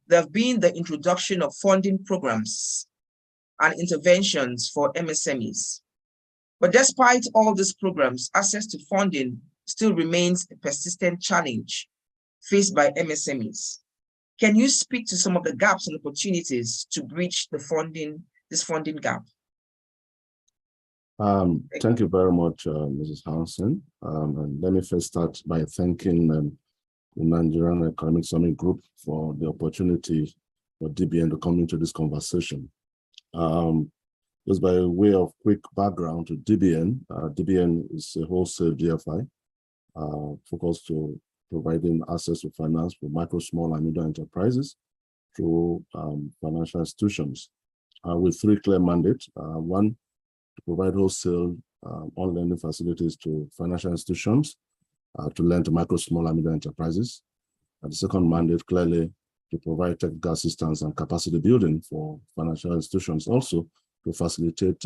there have been the introduction of funding programs and interventions for MSMEs. But despite all these programs, access to funding still remains a persistent challenge faced by MSMEs. Can you speak to some of the gaps and opportunities to bridge this funding gap? Thank you very much, Mrs. Hansen. And let me first start by thanking the Nigerian Economic Summit Group for the opportunity for DBN to come into this conversation. Just by way of quick background to DBN, DBN is a wholesale GFI focused to providing access to finance for micro, small, and medium enterprises through financial institutions with three clear mandates. One, to provide wholesale on-lending facilities to financial institutions to lend to micro, small, and medium enterprises. And the second mandate, clearly, to provide technical assistance and capacity building for financial institutions, also to facilitate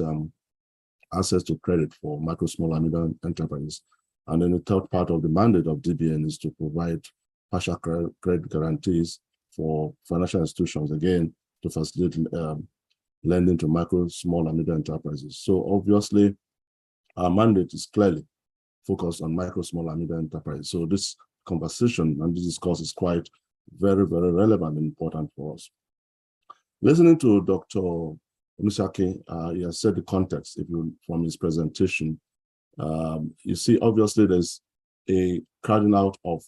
access to credit for micro, small, and medium enterprises. And then the third part of the mandate of DBN is to provide partial credit guarantees for financial institutions, again, to facilitate lending to micro, small, and medium enterprises. So obviously, our mandate is clearly focused on micro, small, and medium enterprises. So this conversation and this discourse is quite very, very relevant and important for us. Listening to Dr. Msme, he has said the context from his presentation. You see, obviously, there's a crowding out of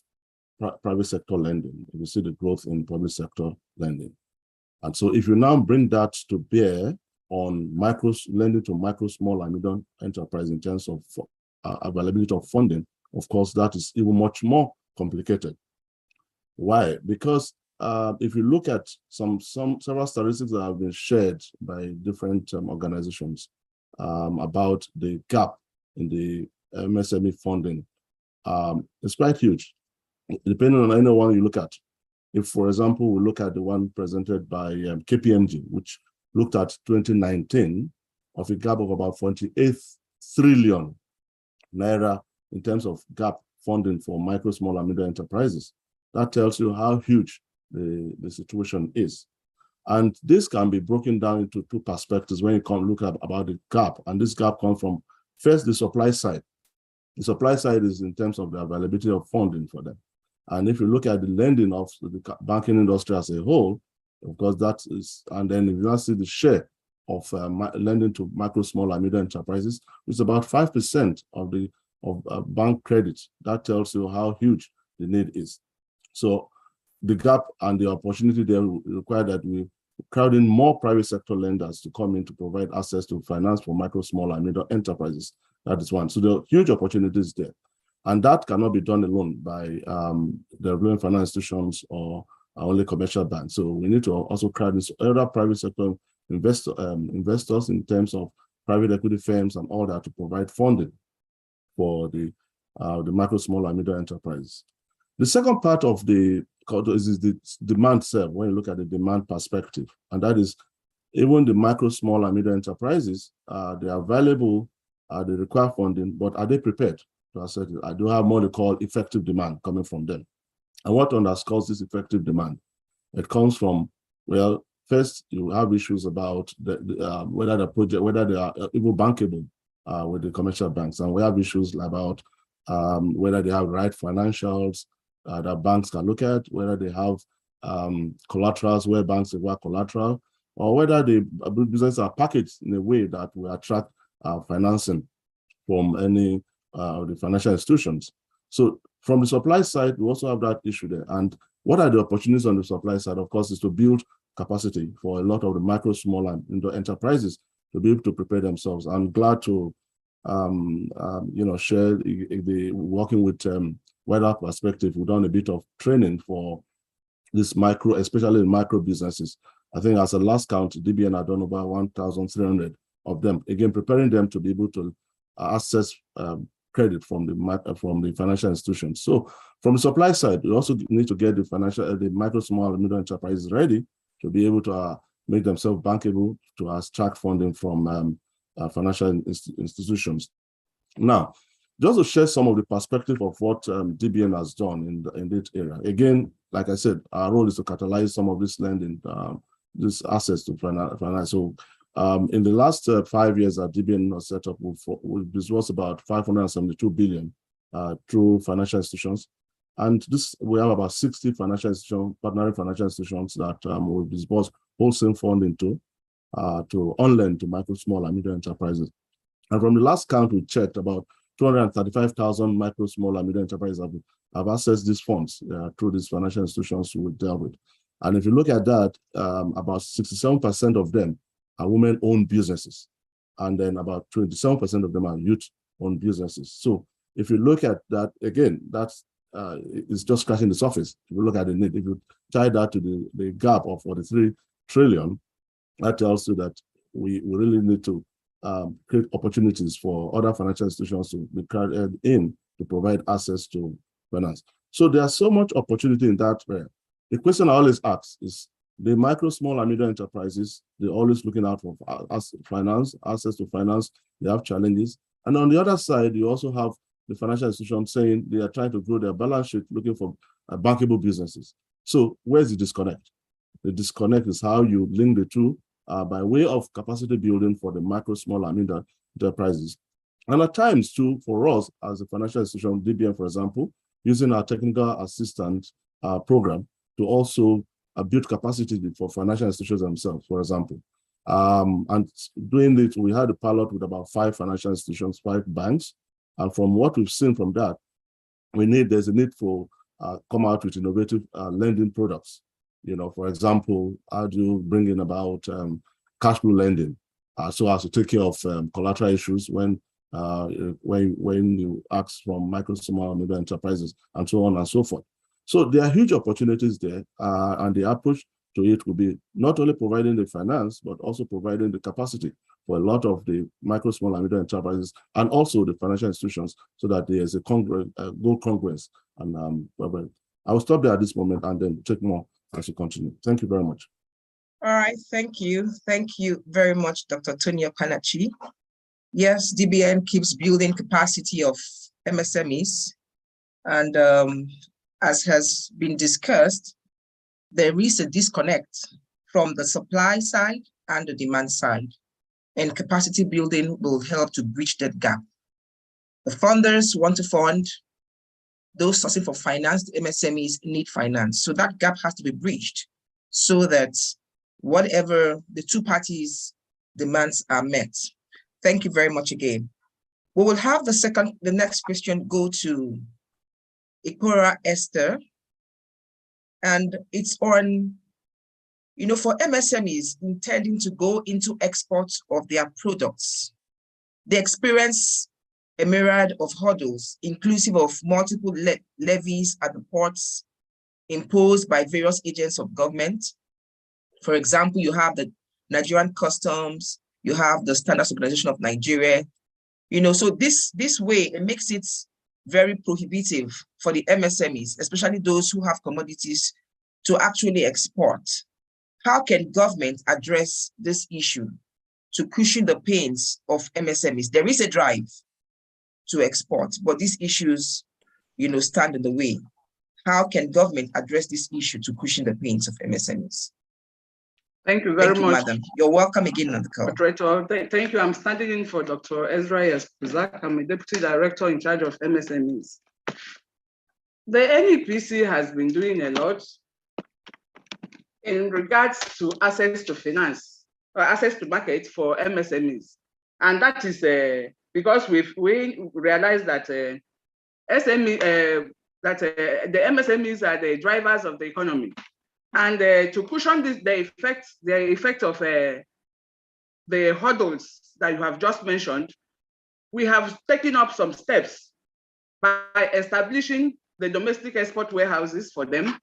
private sector lending. You see the growth in public sector lending. And so if you now bring that to bear on lending to micro, small, and medium enterprise in terms of availability of funding, of course, that is even much more complicated. Why? Because if you look at several statistics that have been shared by different organizations about the gap in the MSME funding, it's quite huge, depending on anyone you look at. If, for example, we look at the one presented by KPMG, which looked at 2019 of a gap of about 48 trillion naira in terms of gap funding for micro, small, and medium enterprises. That tells you how huge the situation is. And this can be broken down into two perspectives when you can look at about the gap. And this gap comes from, first, the supply side. The supply side is in terms of the availability of funding for them. And if you look at the lending of the banking industry as a whole, of course, that is, and then if you now see the share of lending to micro, small, and medium enterprises, it's about 5% of bank credit. That tells you how huge the need is. So the gap and the opportunity there require that we crowd in more private sector lenders to come in to provide access to finance for micro, small, and medium enterprises. That is one. So there are huge opportunities there. And that cannot be done alone by the development financial institutions or only commercial banks. So we need to also crowd in other private sector investors in terms of private equity firms and all that to provide funding for the micro, small, and medium enterprises. The second part of the is the demand side, when you look at the demand perspective, and that is even the micro, small, and medium enterprises, they are valuable, they require funding, but are they prepared? I do have what they call effective demand coming from them. And what underscores this effective demand? It comes from, well, first you have issues about whether the project, whether they are even bankable with the commercial banks, and we have issues about whether they have right financials that banks can look at, whether they have collaterals where banks require collateral, or whether the businesses are packaged in a way that will attract financing from any of the financial institutions. So from the supply side, we also have that issue there. And what are the opportunities on the supply side? Of course, is to build capacity for a lot of the micro, small, and enterprises to be able to prepare themselves. I'm glad to share the working with wider perspective. We've done a bit of training for this micro, especially in micro businesses. I think as a last count, DBN had done about 1,300 of them. Again, preparing them to be able to access credit from the financial institutions. So from the supply side, we also need to get the micro, small, and medium enterprises ready to be able to make themselves bankable to attract funding from financial institutions. Now, just to share some of the perspective of what DBN has done in this area. Again, like I said, our role is to catalyze some of this lending, this access to finance. So in the last 5 years that DBN was set up, this was about 572 billion through financial institutions. And we have about 60 financial institutions, partnering financial institutions that we disburse wholesale funding to on-lend to micro, small, and medium enterprises. And from the last count we checked, about 235,000 micro, small, and medium enterprises have accessed these funds through these financial institutions we dealt with. And if you look at that, about 67% of them are women-owned businesses. And then about 27% of them are youth-owned businesses. So if you look at that, again, that's it's just scratching the surface. If you look at the need, if you tie that to the gap of 43 trillion, that tells you that we really need to create opportunities for other financial institutions to be carried in to provide access to finance. So there's so much opportunity in that area. The question I always ask is, the micro, small, and medium enterprises, they're always looking out for finance, access to finance. They have challenges. And on the other side, you also have the financial institutions saying they are trying to grow their balance sheet, looking for bankable businesses. So where's the disconnect? The disconnect is how you link the two by way of capacity building for the micro, small, and medium enterprises. And at times too, for us as a financial institution, DBN, for example, using our technical assistance program to also build capacity for financial institutions themselves, for example. And doing it, we had a pilot with about 5 financial institutions, 5 banks. And from what we've seen from that, there's a need for come out with innovative lending products. For example, how do you bring in about cash flow lending so as to take care of collateral issues when you ask from micro, small, and medium enterprises, and so on and so forth. So there are huge opportunities there, and the approach to it will be not only providing the finance, but also providing the capacity for a lot of the micro, small, and medium enterprises, and also the financial institutions, so that there is a good congruence. And I will stop there at this moment and then take more as we continue. Thank you very much. All right, thank you. Thank you very much, Dr. Tony Opanachi. Yes, DBN keeps building capacity of MSMEs. And as has been discussed, there is a disconnect from the supply side and the demand side. And capacity building will help to bridge that gap. The funders want to fund. Those sourcing for finance, the MSMEs need finance. So that gap has to be bridged so that whatever the two parties' demands are met. Thank you very much again. We will have the next question go to Ikora Esther. And it's on, for MSMEs intending to go into exports of their products. They experience a myriad of hurdles, inclusive of multiple levies at the ports imposed by various agents of government. For example, you have the Nigerian Customs, you have the Standards Organization of Nigeria. So this way, it makes it very prohibitive for the MSMEs, especially those who have commodities, to actually export. How can government address this issue to cushion the pains of MSMEs? There is a drive to export, but these issues, stand in the way. How can government address this issue to cushion the pains of MSMEs? Thank you very much, madam. You're welcome again on the call. Thank you. I'm standing in for Dr. Ezra Yespuzak. I'm a deputy director in charge of MSMEs. The NEPC has been doing a lot in regards to access to finance or access to market for MSMEs, and that is because we realized that the MSMEs are the drivers of the economy. And to cushion the effect of the hurdles that you have just mentioned, we have taken up some steps by establishing the domestic export warehouses for them,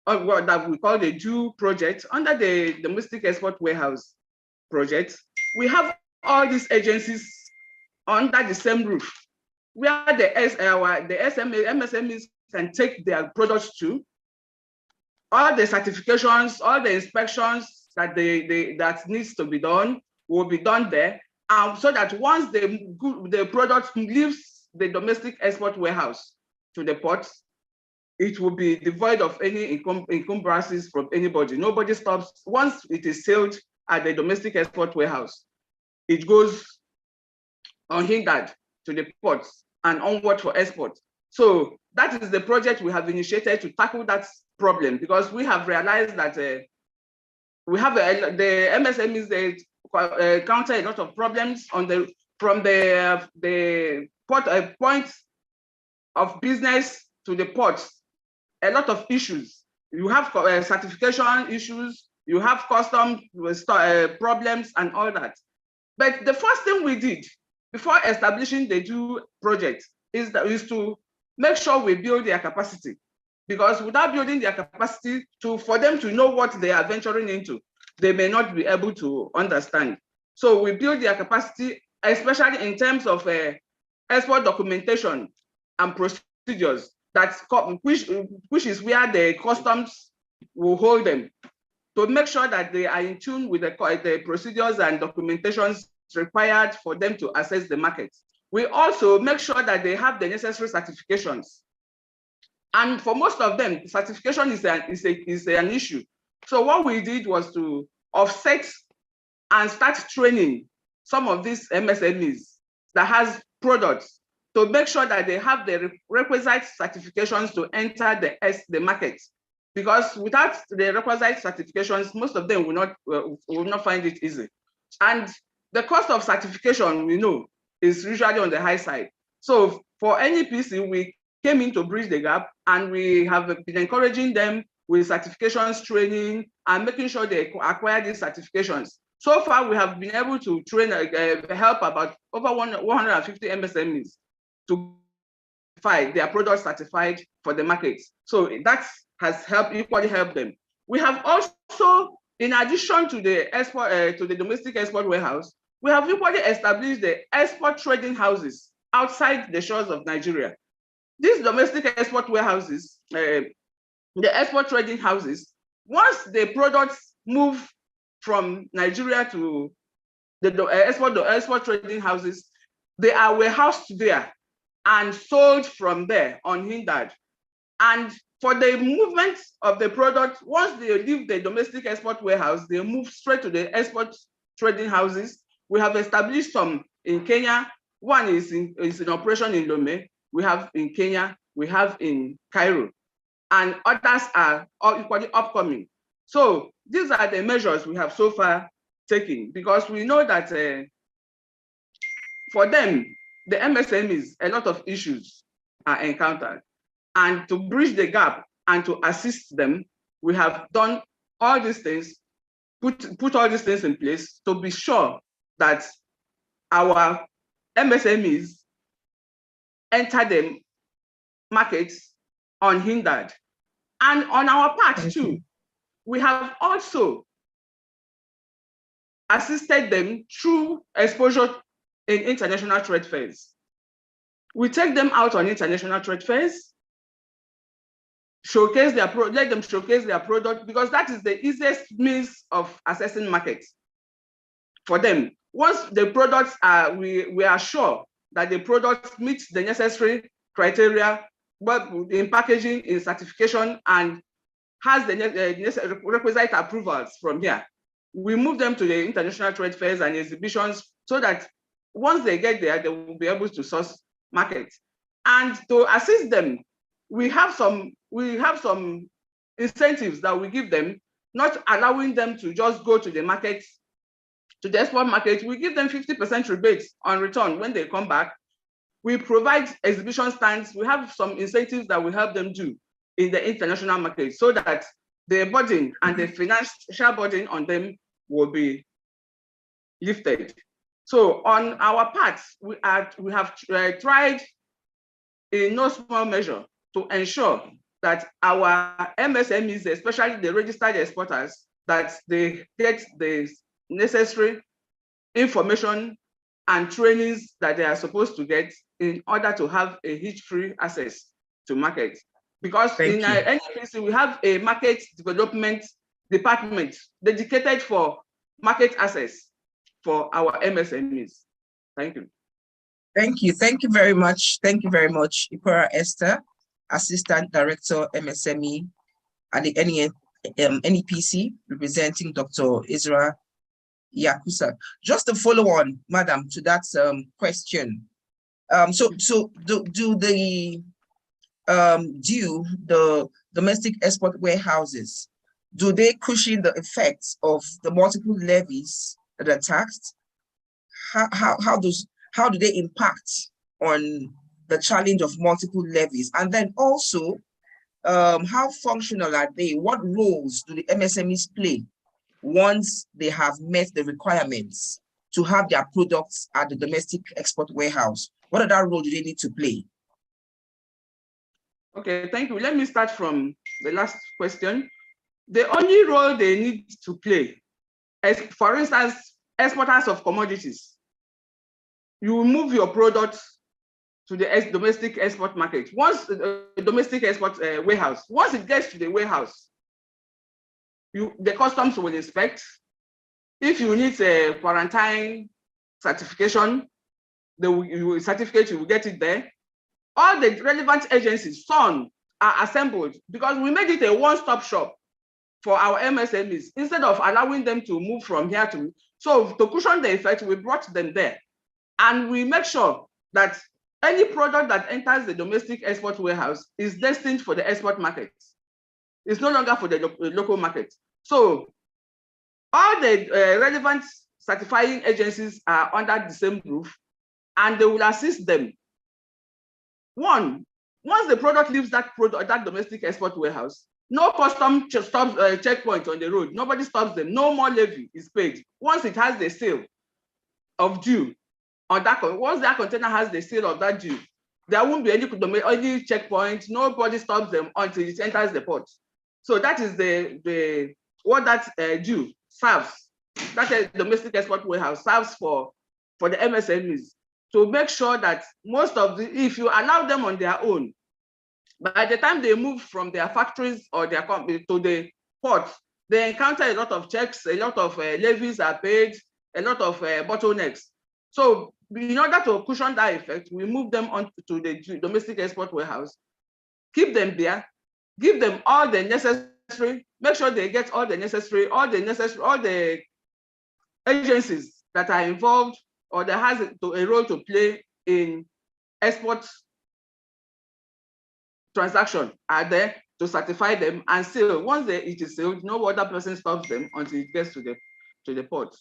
or what that we call the DO project. Under the domestic export warehouse project, we have all these agencies under the same roof, where the MSMEs can take their products to. All the certifications, all the inspections that that needs to be done will be done there, so that once the product leaves the domestic export warehouse to the ports, it will be devoid of any encumbrances from anybody. Nobody stops. Once it is sailed at the domestic export warehouse, it goes unhindered to the ports and onward for export. So that is the project we have initiated to tackle that problem, because we have realized that we have the MSMEs, they counter a lot of problems on the from the point of business to the port, a lot of issues. You have certification issues, you have custom problems and all that. But the first thing we did before establishing the due project is to make sure we build their capacity. Because without building their capacity for them to know what they are venturing into, they may not be able to understand. So we build their capacity, especially in terms of export documentation and procedures, which is where the customs will hold them, to make sure that they are in tune with the procedures and documentations required for them to access the market. We also make sure that they have the necessary certifications. And for most of them, certification is an issue. So what we did was to offset and start training some of these MSMEs that has products to make sure that they have the requisite certifications to enter the market. Because without the requisite certifications, most of them will not find it easy. And the cost of certification, we know, is usually on the high side. So for NEPC, we came in to bridge the gap, and we have been encouraging them with certifications training and making sure they acquire these certifications. So far, we have been able to train, help about over 150 MSMEs to find their products certified for the market. So that has equally helped them. We have also, in addition to the export, to the domestic export warehouse, we have equally established the export trading houses outside the shores of Nigeria. These domestic export warehouses, the export trading houses, once the products move from Nigeria to the export trading houses, they are warehoused there and sold from there unhindered. And for the movement of the product, once they leave the domestic export warehouse, they move straight to the export trading houses. We have established some in Kenya. One is in operation in Lome. We have in Kenya, we have in Cairo, and others are all equally upcoming. So these are the measures we have so far taken, because we know that for them, the MSMEs, a lot of issues are encountered. And to bridge the gap and to assist them, we have done all these things, put all these things in place to be sure that our MSMEs enter the markets unhindered. And on our part too, we have also assisted them through exposure in international trade fairs. We take them out on international trade fairs, let them showcase their product, because that is the easiest means of accessing markets for them. Once the products are, we are sure that the product meets the necessary criteria, but in packaging, in certification, and has the requisite approvals from here, we move them to the international trade fairs and exhibitions so that once they get there, they will be able to source markets. And to assist them, we have some incentives that we give them, not allowing them to just go to the market, to the export market. We give them 50% rebates on return when they come back. We provide exhibition stands. We have some incentives that we help them do in the international market so that the burden and the financial burden on them will be lifted. So on our part, we have tried in no small measure to ensure that our MSMEs, especially the registered exporters, that they get the necessary information and trainings that they are supposed to get in order to have a hitch-free access to market. Because in NEPC, we have a market development department dedicated for market access for our MSMEs. Thank you. Thank you. Thank you very much. Thank you very much, Ikora Esther, Assistant Director, MSME at the NEPC, representing Dr. Israel Yakusa. Just to follow on, Madam, to that question. So do the domestic export warehouses, do they cushion the effects of the multiple levies that are taxed? how do they impact on the challenge of multiple levies? And then also, how functional are they? What roles do the MSMEs play once they have met the requirements to have their products at the domestic export warehouse? What other role do they need to play? Okay, thank you. Let me start from the last question. The only role they need to play, as for instance, exporters of commodities, you move your products to the domestic export market. Once the domestic export warehouse, once it gets to the warehouse, the customs will inspect. If you need a quarantine certification, certificate, you will get it there. All the relevant agencies, SON, are assembled because we made it a one-stop shop for our MSMEs instead of allowing them to move from here to. So to cushion the effect, we brought them there. And we make sure that any product that enters the domestic export warehouse is destined for the export market. It's no longer for the local market. So all the relevant certifying agencies are under the same roof, and they will assist them. Once the product leaves that domestic export warehouse, no custom checkpoint on the road. Nobody stops them. No more levy is paid. Once it has the seal of due on that, once that container has the seal of that due, there won't be any checkpoint. Nobody stops them until it enters the port. So that is what that due serves. That domestic export warehouse serves for the MSMEs to make sure that most of if you allow them on their own, by the time they move from their factories or their company to the port, they encounter a lot of checks, a lot of levies are paid, a lot of bottlenecks. So in order to cushion that effect, we move them on to the domestic export warehouse, keep them there, give them all the necessary, make sure they get all the agencies that are involved or that has a role to play in export transaction are there to certify them and seal. Once it is sealed, no other person stops them until it gets to the port.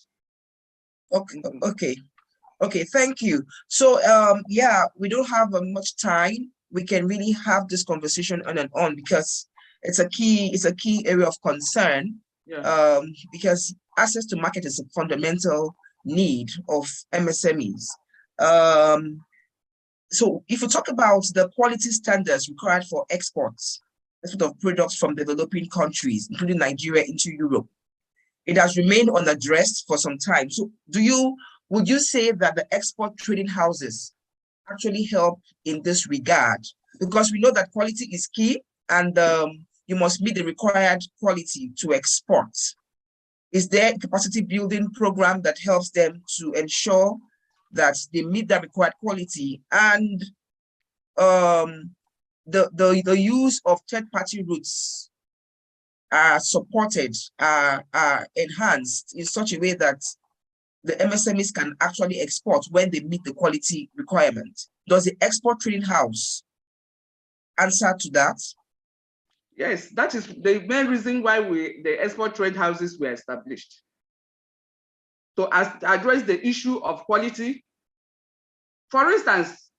Okay, thank you. So yeah, we don't have much time. We can really have this conversation on and on because it's a key area of concern. Yeah. Because access to market is a fundamental need of MSMEs. So if we talk about the quality standards required for export of products from developing countries, including Nigeria, into Europe, it has remained unaddressed for some time. So would you say that the export trading houses actually help in this regard? Because we know that quality is key and you must meet the required quality to export. Is there a capacity building program that helps them to ensure that they meet that required quality and the use of third-party routes are supported, are enhanced in such a way that the MSMEs can actually export when they meet the quality requirement? Does the export trading house answer to that? Yes, that is the main reason why the export trade houses were established. To address the issue of quality. For instance,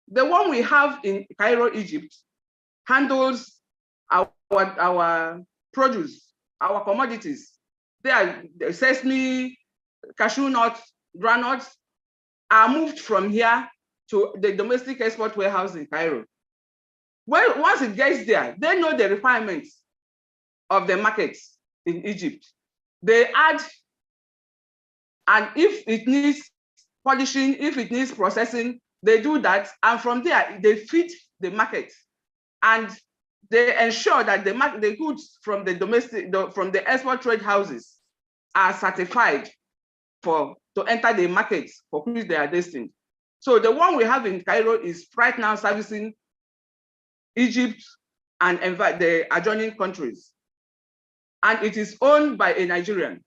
the one we have in Cairo, Egypt, handles our produce, our commodities. They are the sesame, cashew nuts, granules are moved from here to the domestic export warehouse in Cairo. Well, once it gets there, they know the requirements of the markets in Egypt. They add, and if it needs polishing, if it needs processing, they do that. And from there, they feed the market. And they ensure that the goods from the export trade houses are certified to enter the markets for which they are destined. So the one we have in Cairo is right now servicing Egypt and the adjoining countries. And it is owned by a Nigerian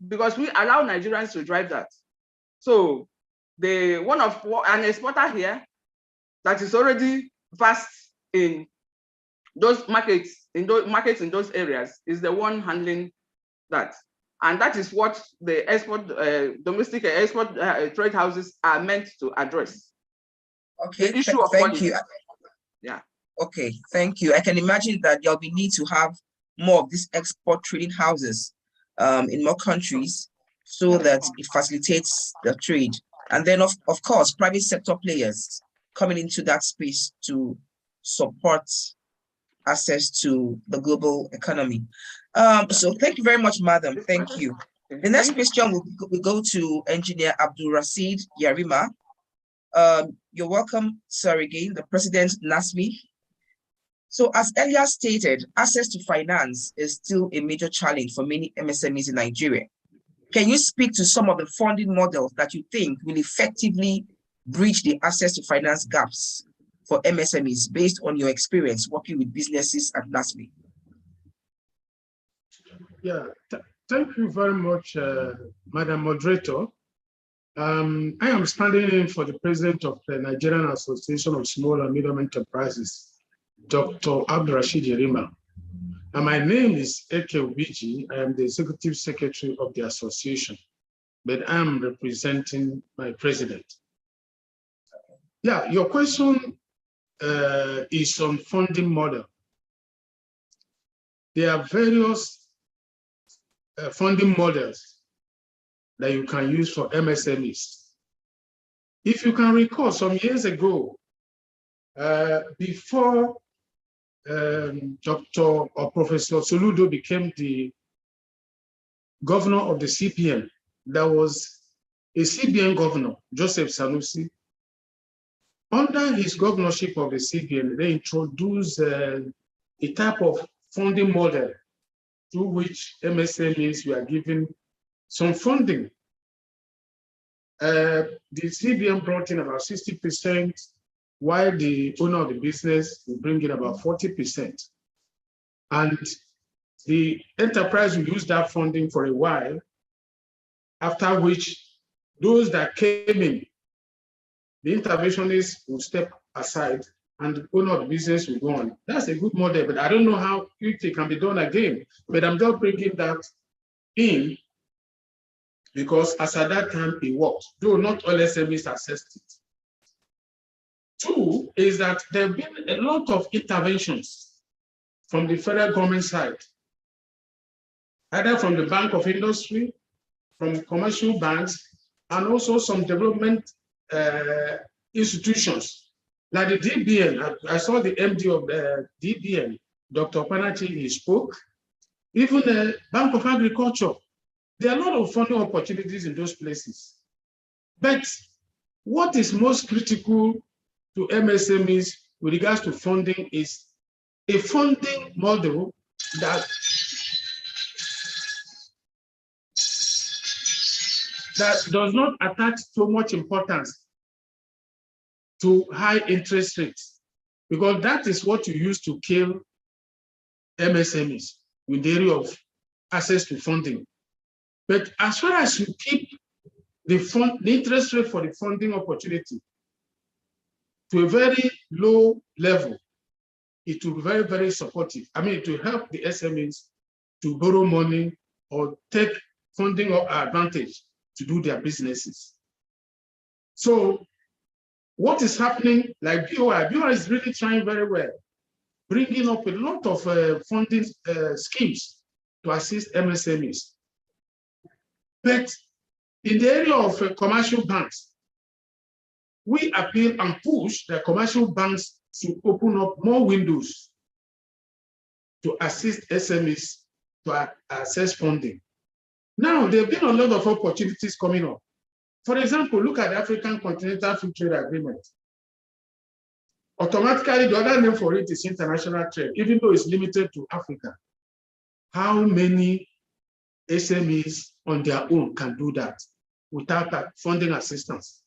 because we allow Nigerians to drive that. So an exporter here that is already vast in those markets, in those areas is the one handling that. And that is what the export, domestic export trade houses are meant to address. Okay, The issue of thank you. Yeah. Okay, thank you. I can imagine that there'll be need to have more of these export trading houses in more countries so that it facilitates the trade. And then, of course, private sector players coming into that space to support access to the global economy. So thank you very much, madam. Thank you. The next question will go to Engineer Abdul Rashid Yarima. You're welcome, sir, again, the President Msme. So as earlier stated, access to finance is still a major challenge for many MSMEs in Nigeria. Can you speak to some of the funding models that you think will effectively bridge the access to finance gaps for MSMEs based on your experience working with businesses at Msme? Yeah, thank you very much, Madam Moderator. I am standing in for the President of the Nigerian Association of Small and Medium Enterprises, Dr. Abdul Rashid Yarima. And my name is Ict. I am the Executive Secretary of the association, but I am representing my president. Yeah, your question is on funding model. There are various funding models that you can use for MSMEs. If you can recall, some years ago, before Dr. or Professor Soludo became the governor of the CBN, there was a CBN governor, Joseph Sanusi. Under his governorship of the CBN, they introduced a type of funding model through which MSMEs were given some funding. The CBN brought in about 60%, while the owner of the business will bring in about 40%. And the enterprise will use that funding for a while, after which those that came in, the interventionists will step aside and the owner of the business will go on. That's a good model, but I don't know how quickly it can be done again. But I'm just bringing that in because as at that time it worked, though not all SMEs assessed it. Two is that there have been a lot of interventions from the federal government side, either from the Bank of Industry, from commercial banks, and also some development institutions. Like the DBN, I saw the MD of the DBN, Dr. Panachi, he spoke. Even the Bank of Agriculture. There are a lot of funding opportunities in those places. But what is most critical to MSMEs with regards to funding is a funding model that does not attach so much importance to high interest rates, because that is what you use to kill MSMEs in the area of access to funding. But as far as you keep the interest rate for the funding opportunity to a very low level, it will be very, very supportive. I mean, to help the SMEs to borrow money or take funding or advantage to do their businesses. So what is happening, like BOI is really trying very well, bringing up a lot of funding schemes to assist MSMEs. But in the area of commercial banks, we appeal and push the commercial banks to open up more windows to assist SMEs to access funding. Now, there have been a lot of opportunities coming up. For example, look at the African Continental Free Trade Agreement. Automatically, the other name for it is international trade, even though it's limited to Africa. How many SMEs on their own can do that without that funding assistance?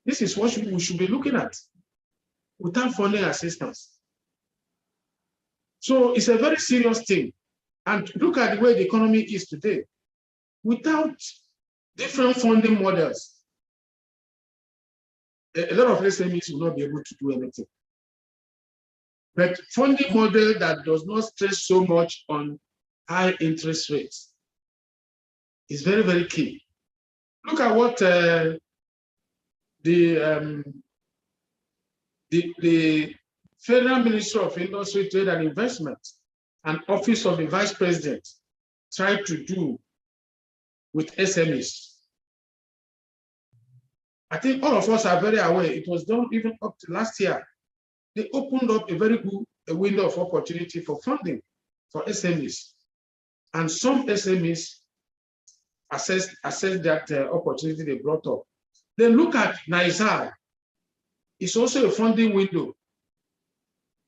This is what we should be looking at, without funding assistance. So it's a very serious thing. And look at the way the economy is today. Without different funding models, a lot of SMEs will not be able to do anything. But funding model that does not stress so much on high interest rates is very, very key. Look at what the Federal Ministry of Industry, Trade and Investment and Office of the Vice President tried to do with SMEs. I think all of us are very aware, it was done even up to last year. They opened up a very good window of opportunity for funding for SMEs. And some SMEs assess that opportunity they brought up. Then look at NISR. It's also a funding window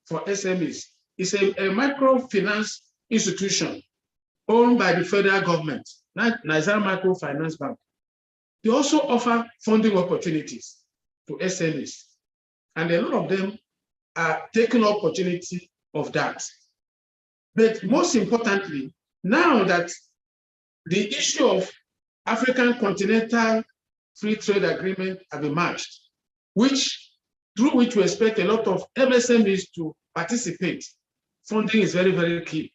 for SMEs. It's a microfinance institution owned by the federal government, NISR Microfinance Bank. They also offer funding opportunities to SMEs. And a lot of them are taking opportunity of that. But most importantly, now that the issue of African Continental Free Trade Agreement have emerged, through which we expect a lot of MSMEs to participate, funding is very, very key.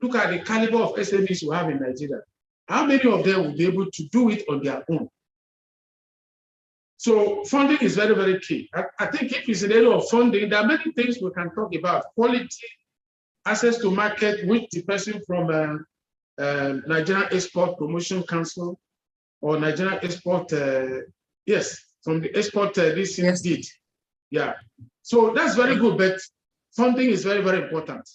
Look at the caliber of SMEs we have in Nigeria. How many of them will be able to do it on their own? So funding is very, very key. I think if it's an area of funding, there are many things we can talk about. Quality, access to market, which the person from Nigerian Export Promotion Council or Nigerian Export, from the export this did. Yeah. So that's very good, but funding is very, very important.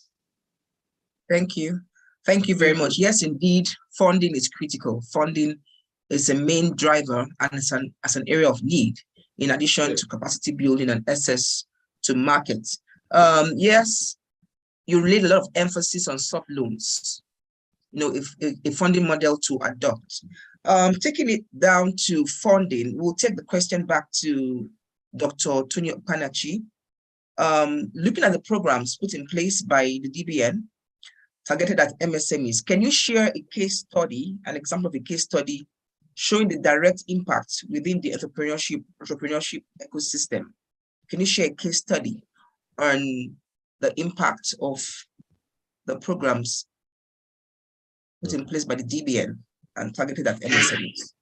Thank you. Thank you very much. Yes, indeed, funding is critical. Funding is a main driver and it's an area of need, in addition to capacity building and access to markets. Yes, you laid a lot of emphasis on soft loans, if a funding model to adopt. Taking it down to funding, we'll take the question back to Dr. Tony Panachi. Looking at the programs put in place by the DBN targeted at MSMEs, can you share a case study, an example of a case study showing the direct impact within the entrepreneurship ecosystem? Can you share a case study on the impact of the programs put in place by the DBN and targeted at MSMEs?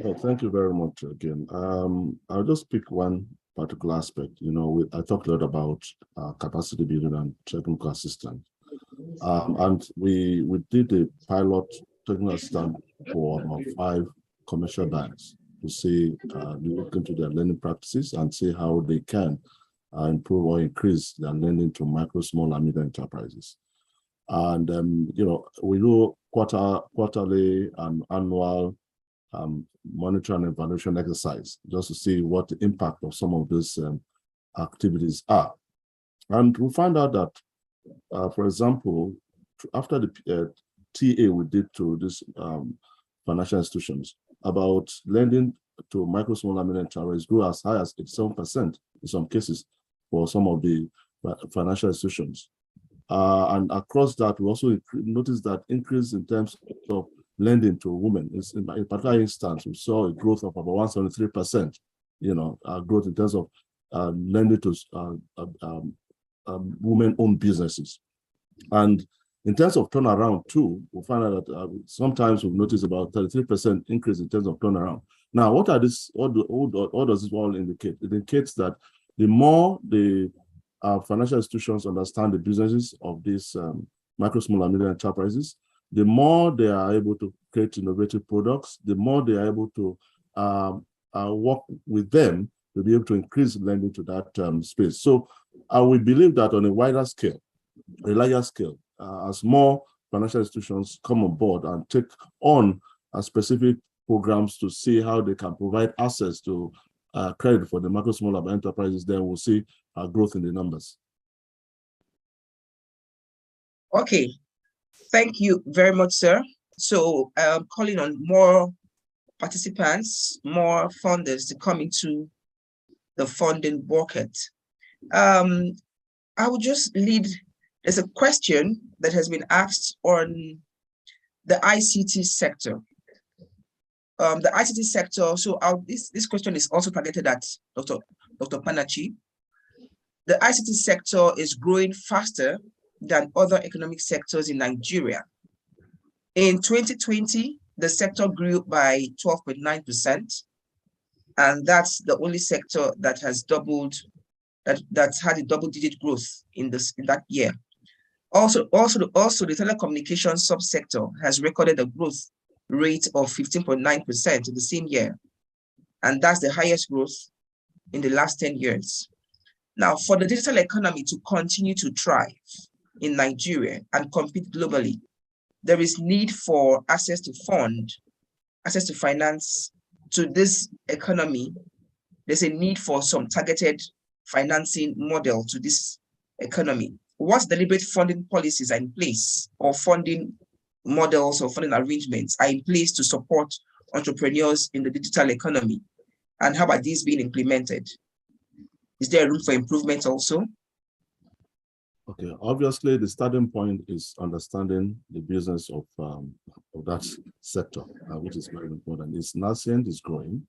Well, thank you very much again. I'll just pick one particular aspect. I talked a lot about capacity building and technical assistance. And we did a pilot technical assistance for about 5 commercial banks to see, look into their lending practices and see how they can improve or increase their lending to micro, small, and medium enterprises. And we do quarterly and annual monitoring and evaluation exercise just to see what the impact of some of these activities are. And we found out that, for example, after the TA we did to these financial institutions, about lending to micro, small, and medium enterprises grew as high as 87% in some cases for some of the financial institutions. And across that, we also noticed that increase in terms of lending to women. In a particular instance, we saw a growth of about 173%, growth in terms of lending to women-owned businesses. And in terms of turnaround too, we find out that sometimes we've noticed about 33% increase in terms of turnaround. Now, what does this all indicate? It indicates that the more the financial institutions understand the businesses of these micro, small, and medium enterprises, the more they are able to create innovative products, the more they are able to work with them to be able to increase lending to that space. So we believe that on a wider scale, a larger scale, as more financial institutions come on board and take on specific programs to see how they can provide access to credit for the micro, small enterprises, then we'll see growth in the numbers. Okay, thank you very much, sir. So calling on more participants, more funders to come into the funding bucket. I would just lead, there's a question that has been asked on the ICT sector. The ICT sector, so this question is also targeted at Dr. Panachi. The ICT sector is growing faster than other economic sectors in Nigeria. In 2020, the sector grew by 12.9%. And that's the only sector that has doubled, that's had a double-digit growth in that year. Also, the telecommunications subsector has recorded a growth rate of 15.9% in the same year. And that's the highest growth in the last 10 years. Now, for the digital economy to continue to thrive in Nigeria and compete globally, there is need for access to finance to this economy. There's a need for some targeted financing model to this economy. What deliberate funding policies are in place, or funding models or funding arrangements are in place to support entrepreneurs in the digital economy? And how are these being implemented? Is there room for improvement also? Okay, obviously the starting point is understanding the business of that sector, which is very important. It's nascent, it's growing.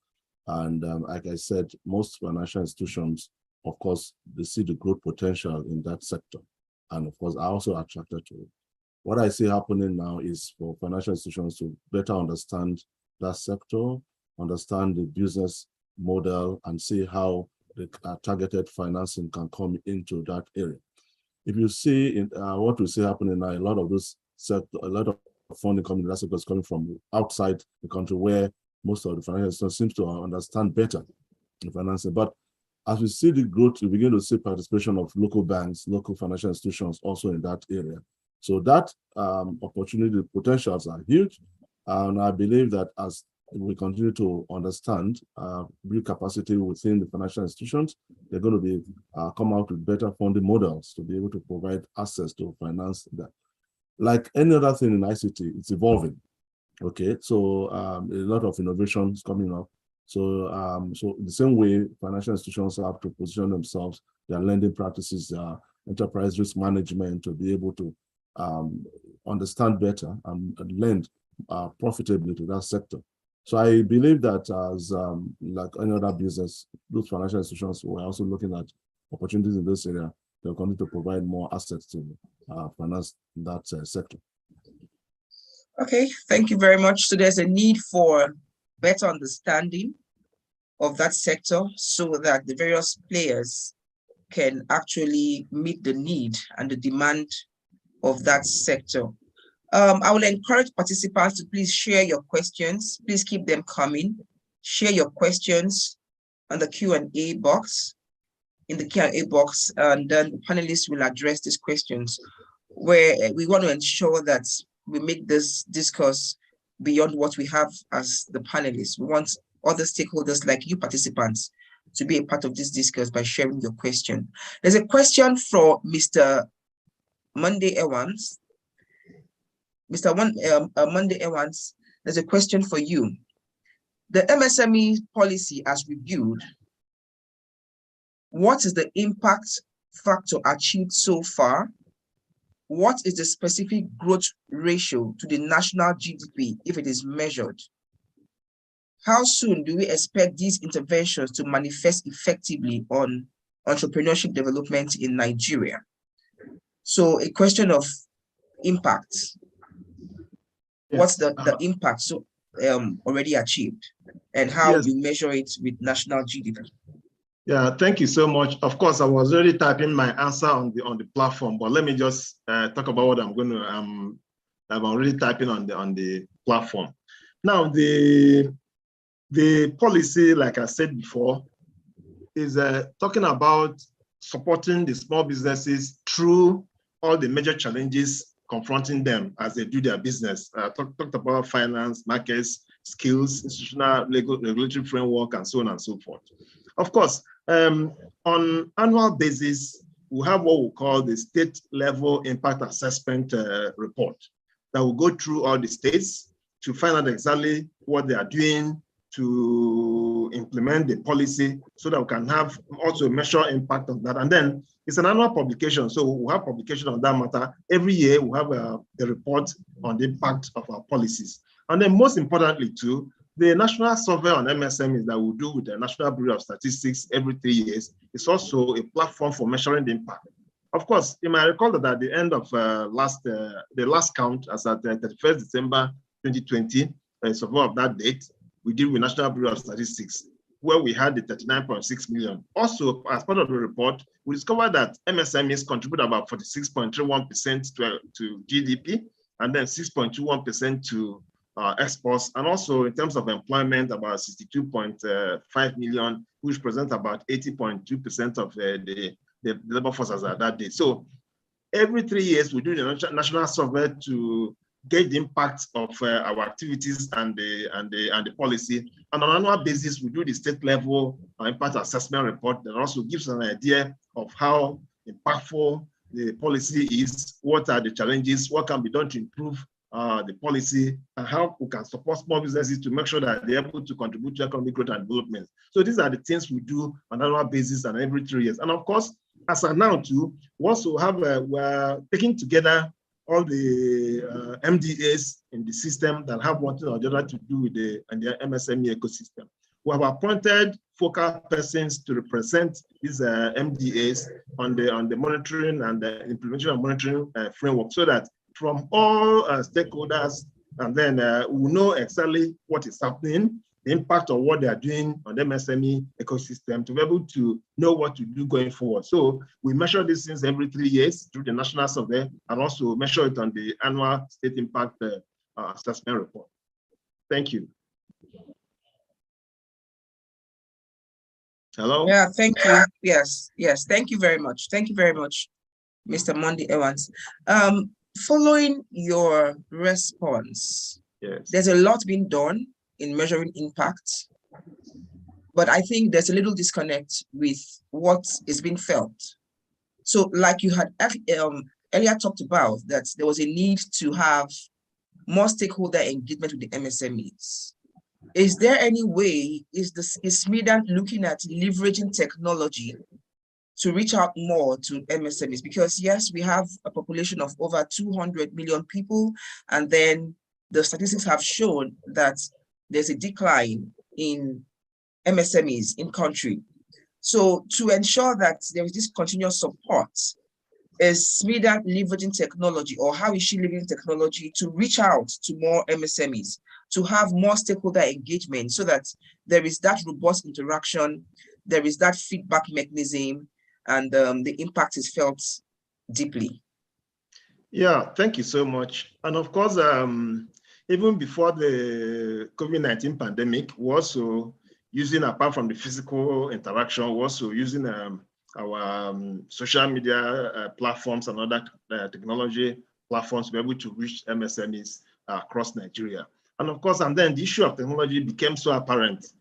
And like I said, most financial institutions, of course, they see the growth potential in that sector. And of course, are also attracted to it. What I see happening now is for financial institutions to better understand that sector, understand the business model, and see how the targeted financing can come into that area. If you see in what we see happening now, a lot of this sector, a lot of funding coming in that sector is coming from outside the country, where most of the financial institutions seem to understand better the financing. But as we see the growth, we begin to see participation of local banks, local financial institutions also in that area. So that opportunity potentials are huge. And I believe that as we continue to understand, build capacity within the financial institutions, they're going to be come out with better funding models to be able to provide access to finance that. Like any other thing in ICT, it's evolving. Okay, so a lot of innovations coming up. So, so the same way financial institutions have to position themselves, their lending practices, their enterprise risk management, to be able to understand better and lend profitably to that sector. So I believe that as like any other business, those financial institutions were also looking at opportunities in this area. They'll continue to provide more assets to finance that sector. Okay, thank you very much. So there's a need for better understanding of that sector so that the various players can actually meet the need and the demand of that sector. I will encourage participants to please share your questions. Please keep them coming. Share your questions on the Q&A box, and then the panelists will address these questions, where we want to ensure that we make this discourse beyond what we have as the panelists. We want other stakeholders like you participants to be a part of this discourse by sharing your question. There's a question from Mr. Monday Evans. Mr. Monday Evans, there's a question for you. The MSME policy as reviewed, what is the impact factor achieved so far? What is the specific growth ratio to the national GDP if it is measured? How soon do we expect these interventions to manifest effectively on entrepreneurship development in Nigeria? So a question of impact. What's the impact already achieved, and how you measure it with national GDP? Yeah, thank you so much. Of course, I was already typing my answer on the platform, but let me just talk about what I'm going to. I'm already typing on the platform. Now, the policy, like I said before, is talking about supporting the small businesses through all the major challenges confronting them as they do their business. Talked about finance, markets, skills, institutional, regulatory framework, and so on and so forth. Of course, on annual basis, we have what we call the state level impact assessment report that will go through all the states to find out exactly what they are doing to implement the policy, so that we can have also measure impact of that. And then it's an annual publication, so we'll have publication on that matter. Every year we have a report on the impact of our policies. And then most importantly too, the national survey on MSMEs that we do with the National Bureau of Statistics every 3 years is also a platform for measuring the impact. Of course, you might recall that at the end of the last count, as at 31st December 2020, support of that date, we did with National Bureau of Statistics, where we had the 39.6 million. Also, as part of the report, we discovered that MSMEs contribute about 46.31% to GDP, and then 6.21% to exports, and also in terms of employment, about 62.5 million, which present about 80.2% of the labor force as at that day. So every 3 years, we do the national survey to gauge the impact of our activities and the policy. And on an annual basis, we do the state level impact assessment report that also gives an idea of how impactful the policy is, what are the challenges, what can be done to improve the policy, and how we can support small businesses to make sure that they're able to contribute to economic growth and development. So these are the things we do on an annual basis and every 3 years. And of course, as of now too, we also have, we're taking together all the MDAs in the system that have one thing or the other to do with the MSME ecosystem. We have appointed focal persons to represent these MDAs on the monitoring and the implementation of monitoring framework, so that from all stakeholders, and then we know exactly what is happening, the impact of what they are doing on the MSME ecosystem, to be able to know what to do going forward. So we measure these things every 3 years through the national survey, and also measure it on the annual state impact assessment report. Thank you. Hello? Yeah, thank you. Yes, thank you very much. Thank you very much, Mr. Monday Evans. Following your response, yes, there's a lot being done in measuring impact, but I think there's a little disconnect with what is being felt. So like you had earlier talked about, that there was a need to have more stakeholder engagement with the MSMEs. Is there any way, is SMIDA looking at leveraging technology to reach out more to MSMEs? Because yes, we have a population of over 200 million people, and then the statistics have shown that there's a decline in MSMEs in country. So to ensure that there is this continuous support, is SMIDA leveraging technology, or how is she leveraging technology to reach out to more MSMEs, to have more stakeholder engagement, so that there is that robust interaction, there is that feedback mechanism, and the impact is felt deeply? Yeah, thank you so much. And of course, even before the COVID-19 pandemic, we're also using, apart from the physical interaction, we're also using our social media platforms and other technology platforms to be able to reach MSMEs across Nigeria. And of course, and then the issue of technology became so apparent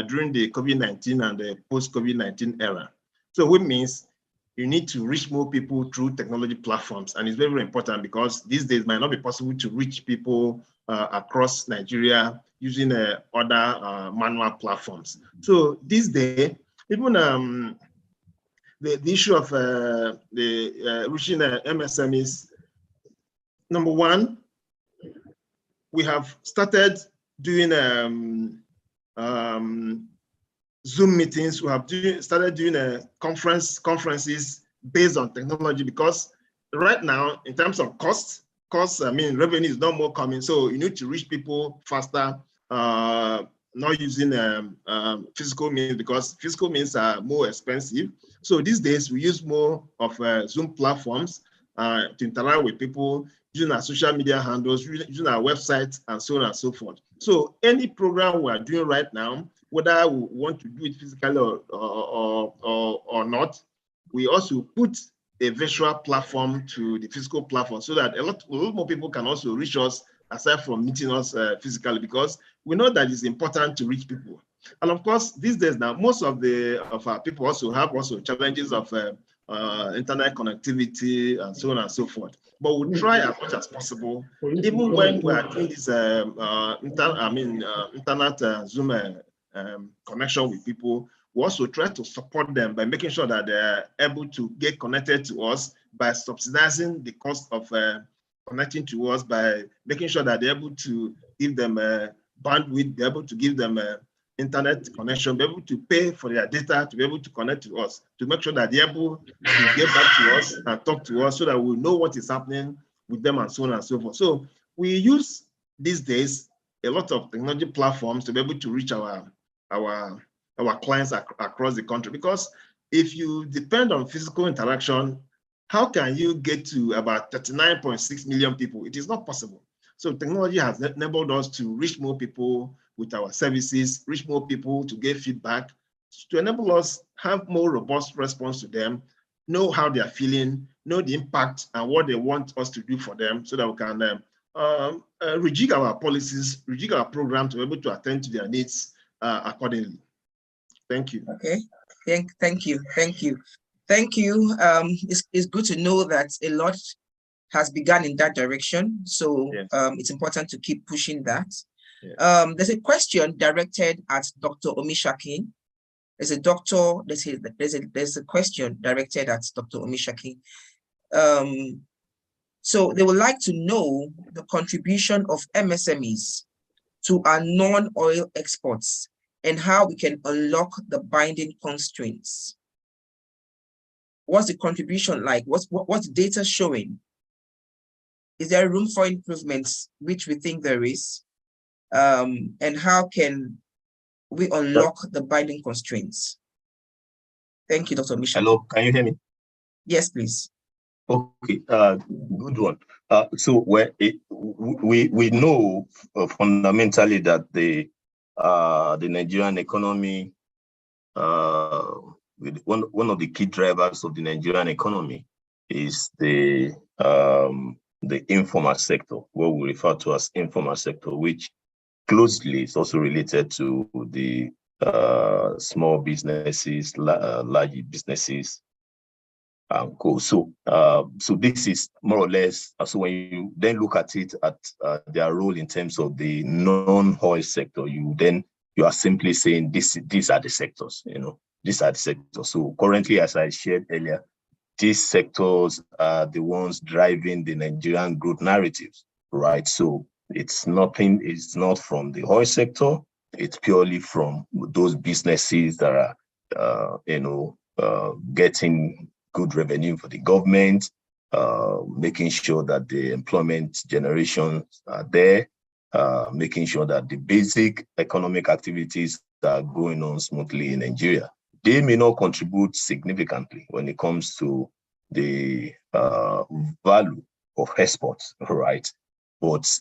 during the COVID-19 and the post-COVID-19 era. So which means you need to reach more people through technology platforms. And it's very, very important, because these days it might not be possible to reach people across Nigeria using other manual platforms. So these days, even the issue of reaching MSMEs, number one, we have started doing Zoom meetings. We have started doing conferences based on technology, because right now, in terms of costs, I mean, revenue is not more coming. So you need to reach people faster, not using physical means, because physical means are more expensive. So these days we use more of Zoom platforms to interact with people, using our social media handles, using our websites, and so on and so forth. So any program we are doing right now, whether we want to do it physically or not, we also put a virtual platform to the physical platform, so that a lot more people can also reach us aside from meeting us physically, because we know that it's important to reach people. And of course, these days now, most of our people also have challenges of internet connectivity and so on and so forth. But we try as much as possible, even when we are doing this internet Zoom connection with people, we also try to support them by making sure that they're able to get connected to us, by subsidizing the cost of connecting to us, by making sure that they're able to give them bandwidth, be able to give them internet connection, be able to pay for their data to be able to connect to us, to make sure that they're able to get back to us and talk to us, so that we know what is happening with them and so on and so forth. So we use these days a lot of technology platforms to be able to reach our clients across the country. Because if you depend on physical interaction, how can you get to about 39.6 million people? It is not possible. So technology has enabled us to reach more people with our services, reach more people to get feedback, to enable us have more robust response to them, know how they are feeling, know the impact and what they want us to do for them, so that we can rejig our policies, rejig our program to be able to attend to their needs accordingly. Thank you. Okay, thank you. It's good to know that a lot has begun in that direction. So yes. It's important to keep pushing that. Yes. There's a question directed at Dr. Omishaki. There's a question directed at Dr. Omishaki. So they would like to know the contribution of MSMEs to our non-oil exports and how we can unlock the binding constraints. What's the contribution like? What's the data showing? Is there room for improvements, which we think there is? And how can we unlock the binding constraints? Thank you, Dr. Misha. Hello, can you hear me? Yes, please. Okay, good one. So we know fundamentally that the Nigerian economy, one of the key drivers of the Nigerian economy is the informal sector, what we refer to as informal sector, which closely is also related to the small businesses, large businesses, and co. So this is more or less. So when you then look at it at their role in terms of the non-oil sector, you are simply saying these are the sectors. These are the sectors. So currently, as I shared earlier, these sectors are the ones driving the Nigerian growth narratives, right? So it's not from the oil sector. It's purely from those businesses that are, getting good revenue for the government, making sure that the employment generations are there, making sure that the basic economic activities are going on smoothly in Nigeria. They may not contribute significantly when it comes to the value of exports, right? But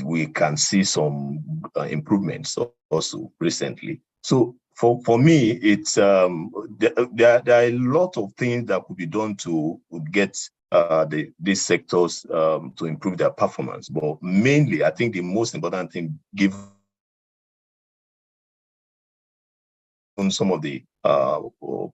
we can see some improvements also recently. So for me, it's there are a lot of things that could be done to get these sectors to improve their performance. But mainly, I think the most important thing, given some of the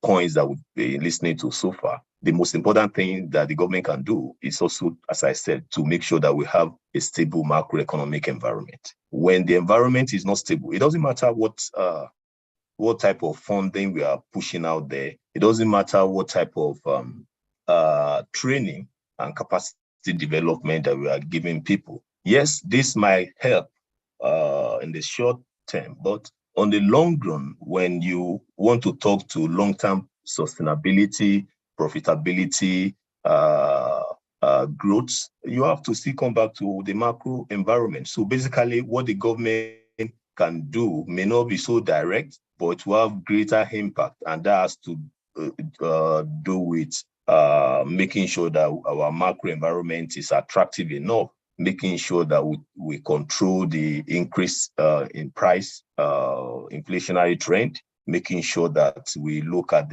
points that we've been listening to so far, the most important thing that the government can do is also, as I said, to make sure that we have a stable macroeconomic environment. When the environment is not stable, it doesn't matter what type of funding we are pushing out there. It doesn't matter what type of training and capacity development that we are giving people. Yes, this might help in the short term, but on the long run, when you want to talk to long-term sustainability, profitability, growth, you have to still come back to the macro environment. So basically, what the government can do may not be so direct, but it will have greater impact, and that has to do with making sure that our macro environment is attractive enough, making sure that we control the increase in price, inflationary trend, making sure that we look at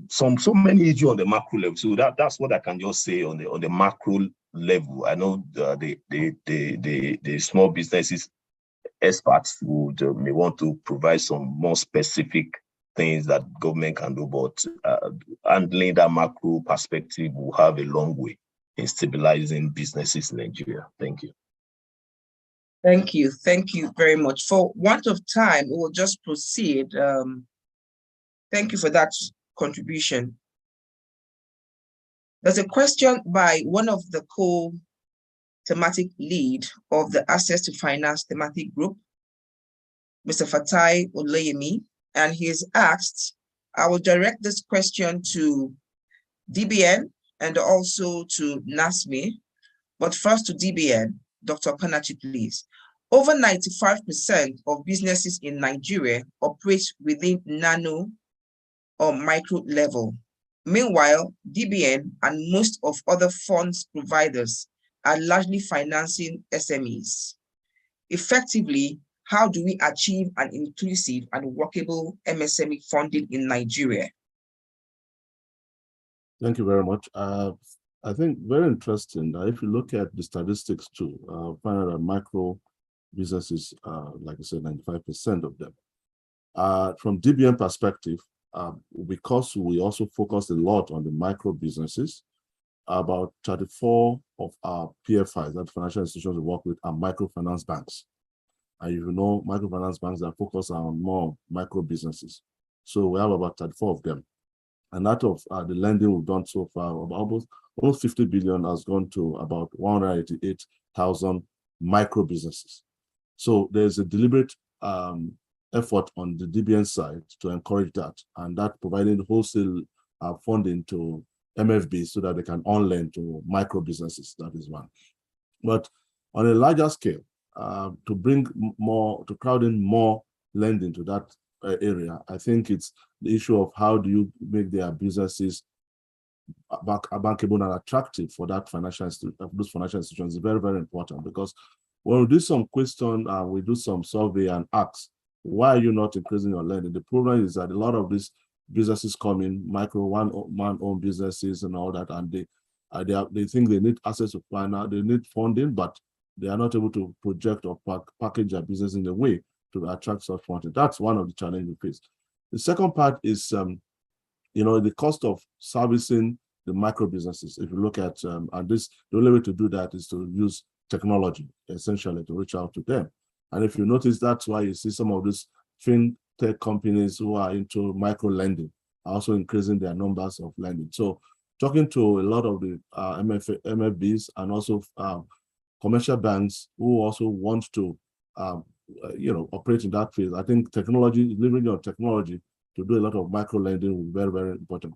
so many issues on the macro level. So that's what I can just say on the macro level. I know the small businesses experts may want to provide some more specific things that government can do, but handling that macro perspective will have a long way in stabilizing businesses in Nigeria. Thank you. Thank you. Thank you very much. For want of time, we will just proceed. Thank you for that contribution. There's a question by one of the co-thematic lead of the Access to Finance thematic group, Mr. Fatai Oleyemi, and he has asked, I will direct this question to DBN and also to Msme, but first to DBN. Dr. Panachi, please. Over 95% of businesses in Nigeria operate within nano or micro level. Meanwhile, DBN and most of other funds providers are largely financing SMEs. Effectively, how do we achieve an inclusive and workable MSME funding in Nigeria? Thank you very much. I think very interesting that if you look at the statistics too, find out that micro businesses, like I said, 95% of them. From DBN perspective, because we also focus a lot on the micro businesses, about 34 of our PFIs, that financial institutions we work with, are microfinance banks. And you know, microfinance banks are focused on more micro businesses. So we have about 34 of them. And out of the lending we've done so far, almost 50 billion has gone to about 188,000 micro businesses. So there's a deliberate effort on the DBN side to encourage that, and that providing wholesale funding to MFBs so that they can on-lend to micro businesses. That is one. But on a larger scale, to bring more, to crowd in more lending to that area, I think it's the issue of how do you make their businesses bankable and attractive for that those financial institutions is very, very important, because when we do some question, we do some survey and ask, why are you not increasing your lending? The problem is that a lot of these businesses come in, micro one-man-owned businesses and all that, and they think they need access to finance, they need funding, but they are not able to project or package their business in a way to attract such funding. That's one of the challenges we face. The second part is, the cost of servicing the micro businesses. If you look at, and the only way to do that is to use technology, essentially, to reach out to them. And if you notice, that's why you see some of these fintech companies who are into micro lending are also increasing their numbers of lending. So talking to a lot of the MFBs and also commercial banks who also want to operate in that field, I think technology, leveraging on technology to do a lot of micro lending will be very, very important.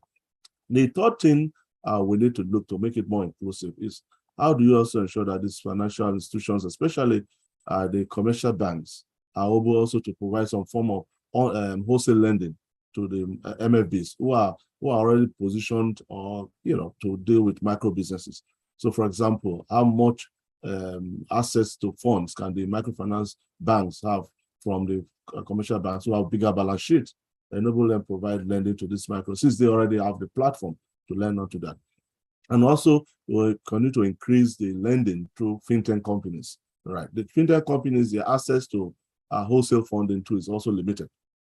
The third thing we need to look to make it more inclusive is, how do you also ensure that these financial institutions, especially the commercial banks, are able also to provide some form of wholesale lending to the MFBs who are already positioned or to deal with micro businesses. So, for example, how much access to funds can the microfinance banks have from the commercial banks who have bigger balance sheets, enable them provide lending to this micro, since they already have the platform to lend onto that. And also, we'll continue to increase the lending through fintech companies. Right, the fintech companies, their access to wholesale funding too is also limited.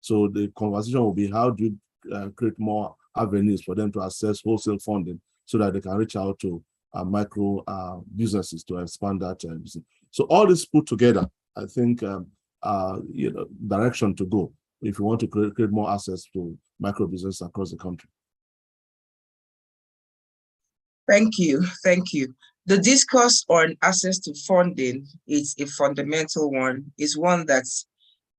So the conversation will be, how do you create more avenues for them to access wholesale funding so that they can reach out to micro businesses to expand that business. So all this put together, I think, direction to go if you want to create more access to micro business across the country. Thank you. The discourse on access to funding is a fundamental one. It's one that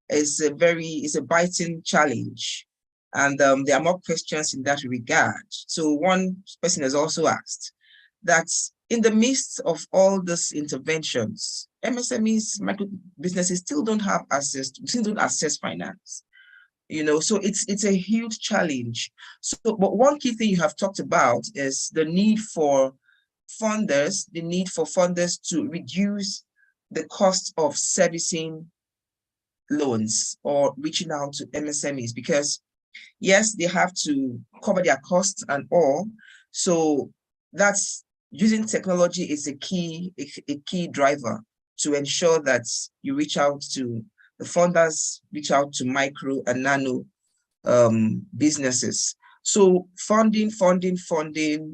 is a biting challenge. And there are more questions in that regard. So one person has also asked that in the midst of all these interventions, MSMEs, micro businesses still don't have access, still don't access finance. So it's a huge challenge. So, but one key thing you have talked about is the need for funders to reduce the cost of servicing loans or reaching out to MSMEs, because yes, they have to cover their costs and all. So that's using technology is a key driver to ensure that you reach out to the funders, reach out to micro and nano businesses. So funding, we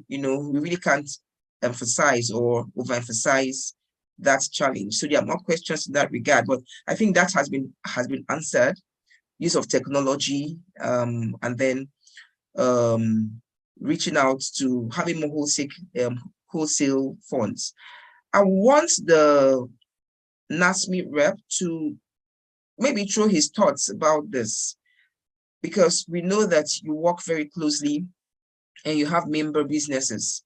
really can't emphasize or overemphasize that challenge. So there are more questions in that regard, but I think that has been answered. Use of technology, and then reaching out to having more wholesale funds. I want the Msme rep to maybe throw his thoughts about this, because we know that you work very closely and you have member businesses,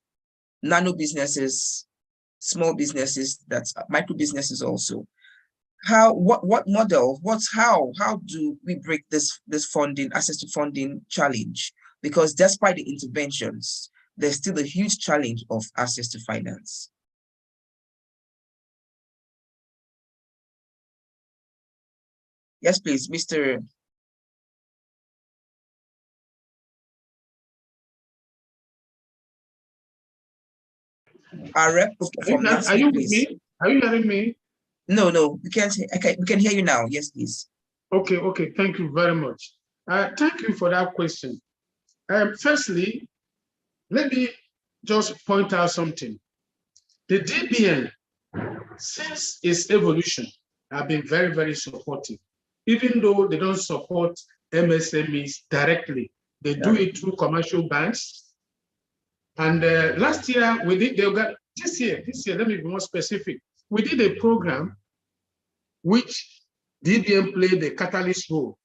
nano businesses, small businesses, that's micro businesses also. What model, how do we break this funding, access to funding challenge? Because despite the interventions, there's still a huge challenge of access to finance. Yes, please, Mr. Our rep from Are you with please. me? Are you hearing me? No, we can't. We can hear you now. Yes, please. Okay. Thank you very much. Thank you for that question. Firstly, let me just point out something. The DBN, since its evolution, have been very, very supportive. Even though they don't support MSMEs directly, they do it through commercial banks. And last year, we did, this year, let me be more specific. We did a program which DBN played a catalyst role.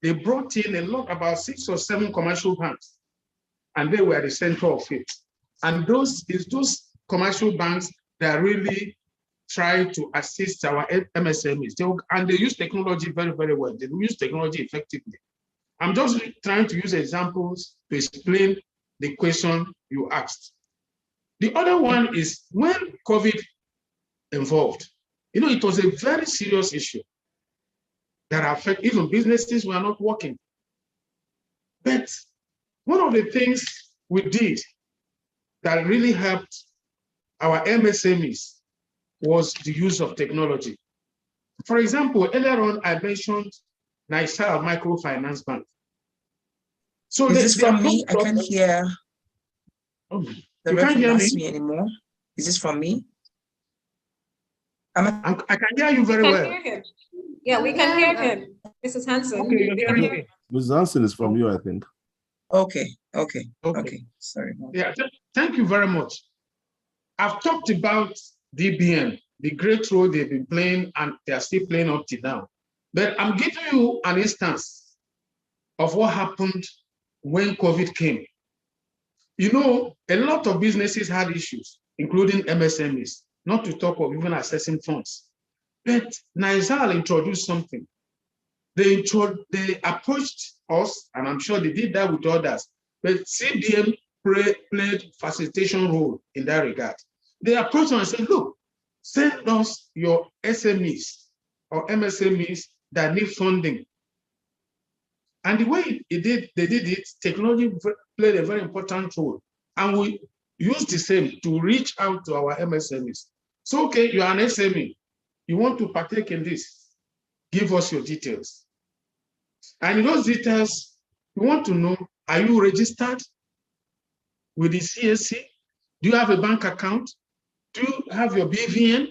They brought in a lot, about 6 or 7 commercial banks, and they were the center of it. And those commercial banks that really try to assist our MSMEs. And they use technology very, very well. They use technology effectively. I'm just trying to use examples to explain the question you asked. The other one is when COVID involved, it was a very serious issue that affected even businesses were not working. But one of the things we did that really helped our MSMEs was the use of technology. For example, earlier on, I mentioned Nigerian Microfinance Bank. So is this from me? I can't hear the rep from Msme anymore. Is this from me? I can hear you very well. Yeah, we can hear him. Mrs. Hansen. Okay, you're hearing me. Mrs. Hansen is from you, I think. Okay. Sorry. Yeah, thank you very much. I've talked about DBN, the great role they've been playing, and they are still playing up to now. But I'm giving you an instance of what happened when COVID came. A lot of businesses had issues, including MSMEs, not to talk of even accessing funds. But Nigel introduced something. They approached us, and I'm sure they did that with others, but CBN played facilitation role in that regard. They approached us and said, look, send us your SMEs or MSMEs that need funding. And the way they did it, technology played a very important role. And we used the same to reach out to our MSMEs. So, okay, you are an SME. You want to partake in this. Give us your details. And in those details, we want to know, are you registered with the CSC? Do you have a bank account? Do you have your BVN?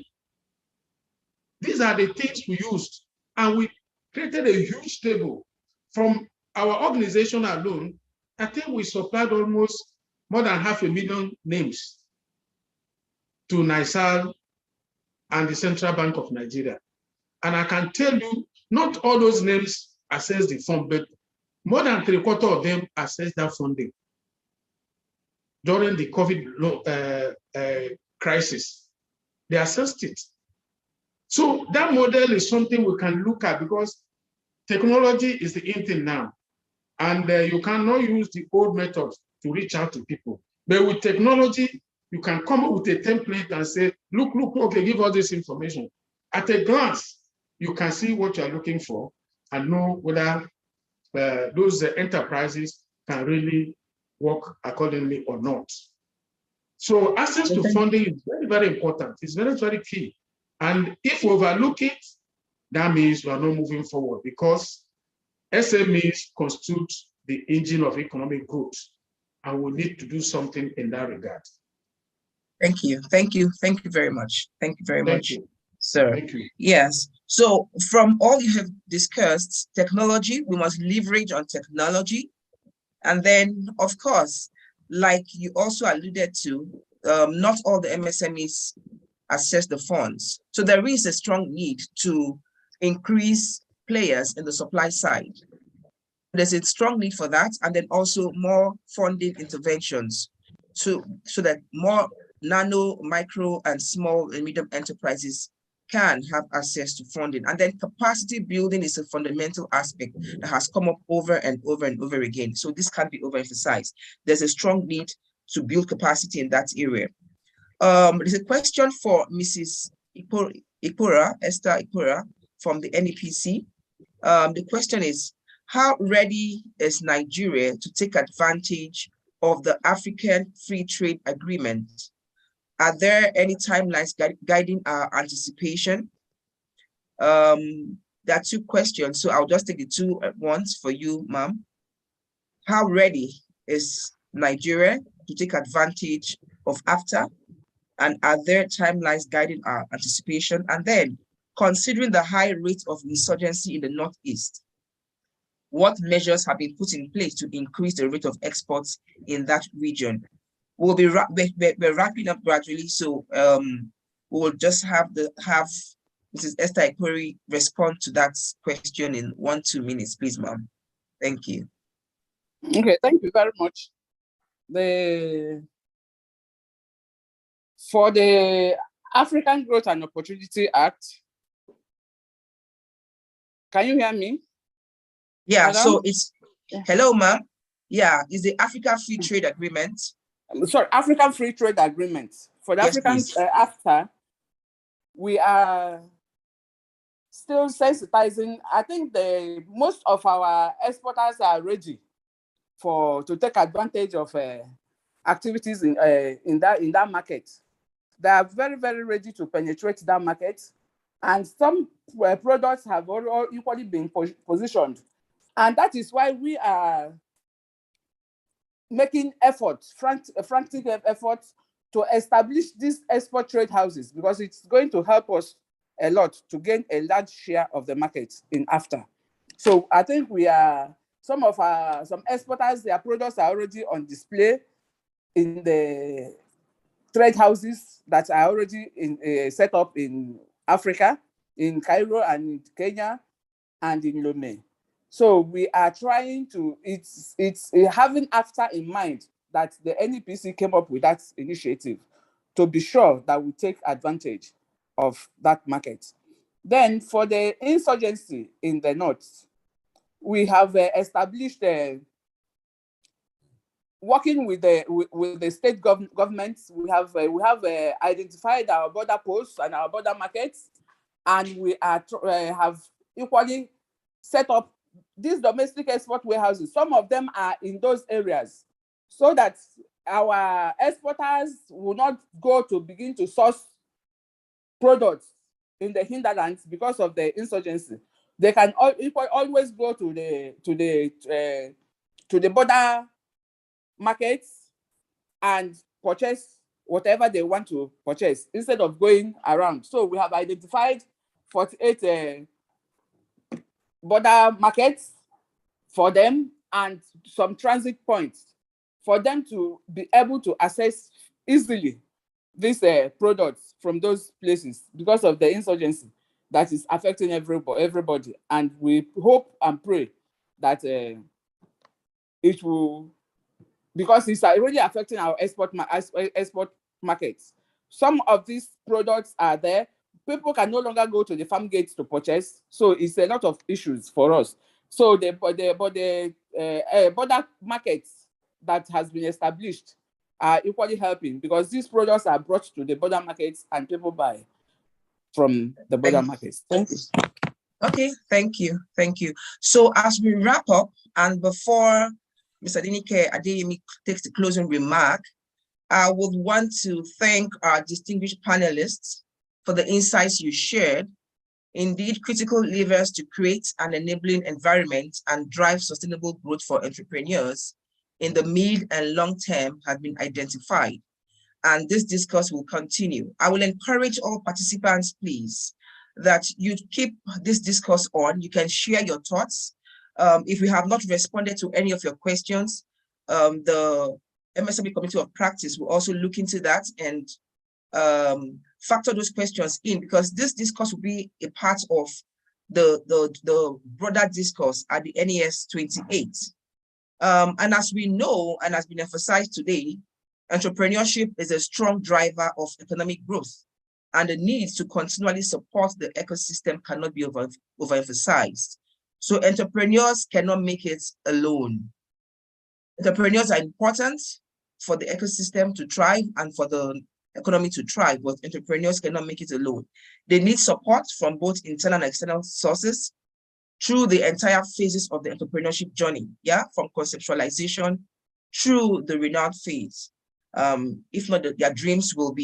These are the things we used. And we created a huge table. From our organization alone, I think we supplied almost more than 500,000 names to NISAL and the Central Bank of Nigeria. And I can tell you, not all those names access the fund, but more than 3/4 of them access that funding during the COVID crisis. They accessed it. So that model is something we can look at because technology is the in thing now. And you cannot use the old methods to reach out to people. But with technology, you can come up with a template and say, look, okay, give us this information. At a glance, you can see what you're looking for and know whether those enterprises can really work accordingly or not. So access to funding is very, very important. It's very, very key. And if we overlook it, that means we are not moving forward because SMEs constitute the engine of economic growth, and we need to do something in that regard. Thank you very much. Thank you very much, sir. Thank you. Yes. So from all you have discussed, technology, we must leverage on technology. And then, of course, like you also alluded to, not all the MSMEs access the funds. So there is a strong need to increase players in the supply side. There's a strong need for that, and then also more funding interventions so that more nano, micro, and small and medium enterprises can have access to funding. And then capacity building is a fundamental aspect that has come up over and over and over again. So this can't be overemphasized. There's a strong need to build capacity in that area. There's a question for Mrs. Esther Ikura from the NEPC. The question is, how ready is Nigeria to take advantage of the African Free Trade Agreement? Are there any timelines guiding our anticipation? There are two questions, so I'll just take the two at once for you, ma'am. How ready is Nigeria to take advantage of AFTA? And are there timelines guiding our anticipation? And then, considering the high rate of insurgency in the Northeast, what measures have been put in place to increase the rate of exports in that region? We'll be we're wrapping up gradually, so we'll just have Mrs. Esther Ikuri respond to that question in 1-2 minutes, please, ma'am. Thank you. Okay, thank you very much. For the African Growth and Opportunity Act, can you hear me? Yeah, Madam? so it's, hello, ma'am. Yeah, it's the Africa Free Trade Agreement. Sorry, African Free Trade Agreement. For the Yes, African AFTA, we are still sensitizing. I think most of our exporters are ready to take advantage of activities in that market. They are very, very ready to penetrate that market. And some products have already equally been positioned. And that is why we are making efforts, frantic efforts to establish these export trade houses, because it's going to help us a lot to gain a large share of the market in AFTA. So I think some exporters, their products are already on display in the trade houses that are already set up in Africa, in Cairo and in Kenya and in Lomé. So we are trying to, it's having AFTA in mind that the NEPC came up with that initiative to be sure that we take advantage of that market. Then for the insurgency in the north, we have established working with the state governments. We have identified our border posts and our border markets, and we have equally set up these domestic export warehouses. Some of them are in those areas, so that our exporters will not go to begin to source products in the hinterlands because of the insurgency. They can always go to the border markets and purchase whatever they want to purchase instead of going around. So we have identified 48 border markets for them and some transit points for them to be able to access easily these products from those places because of the insurgency that is affecting everybody. And we hope and pray that it will, because it's already affecting our export markets. Some of these products are there. People can no longer go to the farm gates to purchase. So it's a lot of issues for us. So the border markets that has been established are equally helping, because these products are brought to the border markets and people buy from the border markets. Thank you. Okay, thank you. Thank you. So as we wrap up, and before Mr. Adenike Adeyemi takes the closing remark, I would want to thank our distinguished panelists for the insights you shared. Indeed, critical levers to create an enabling environment and drive sustainable growth for entrepreneurs in the mid and long term have been identified, and this discourse will continue. I will encourage all participants, please, that you keep this discourse on. You can share your thoughts. If we have not responded to any of your questions, the MSME Committee of Practice will also look into that and factor those questions in, because this discourse will be a part of the broader discourse at the NES 28. And as we know, and has been emphasized today, Entrepreneurship is a strong driver of economic growth, and the need to continually support the ecosystem cannot be overemphasized. So entrepreneurs cannot make it alone. Entrepreneurs are important for the ecosystem to thrive and for the economy to thrive, but entrepreneurs cannot make it alone. They need support from both internal and external sources through the entire phases of the entrepreneurship journey, from conceptualization through the renowned phase. If not, their dreams will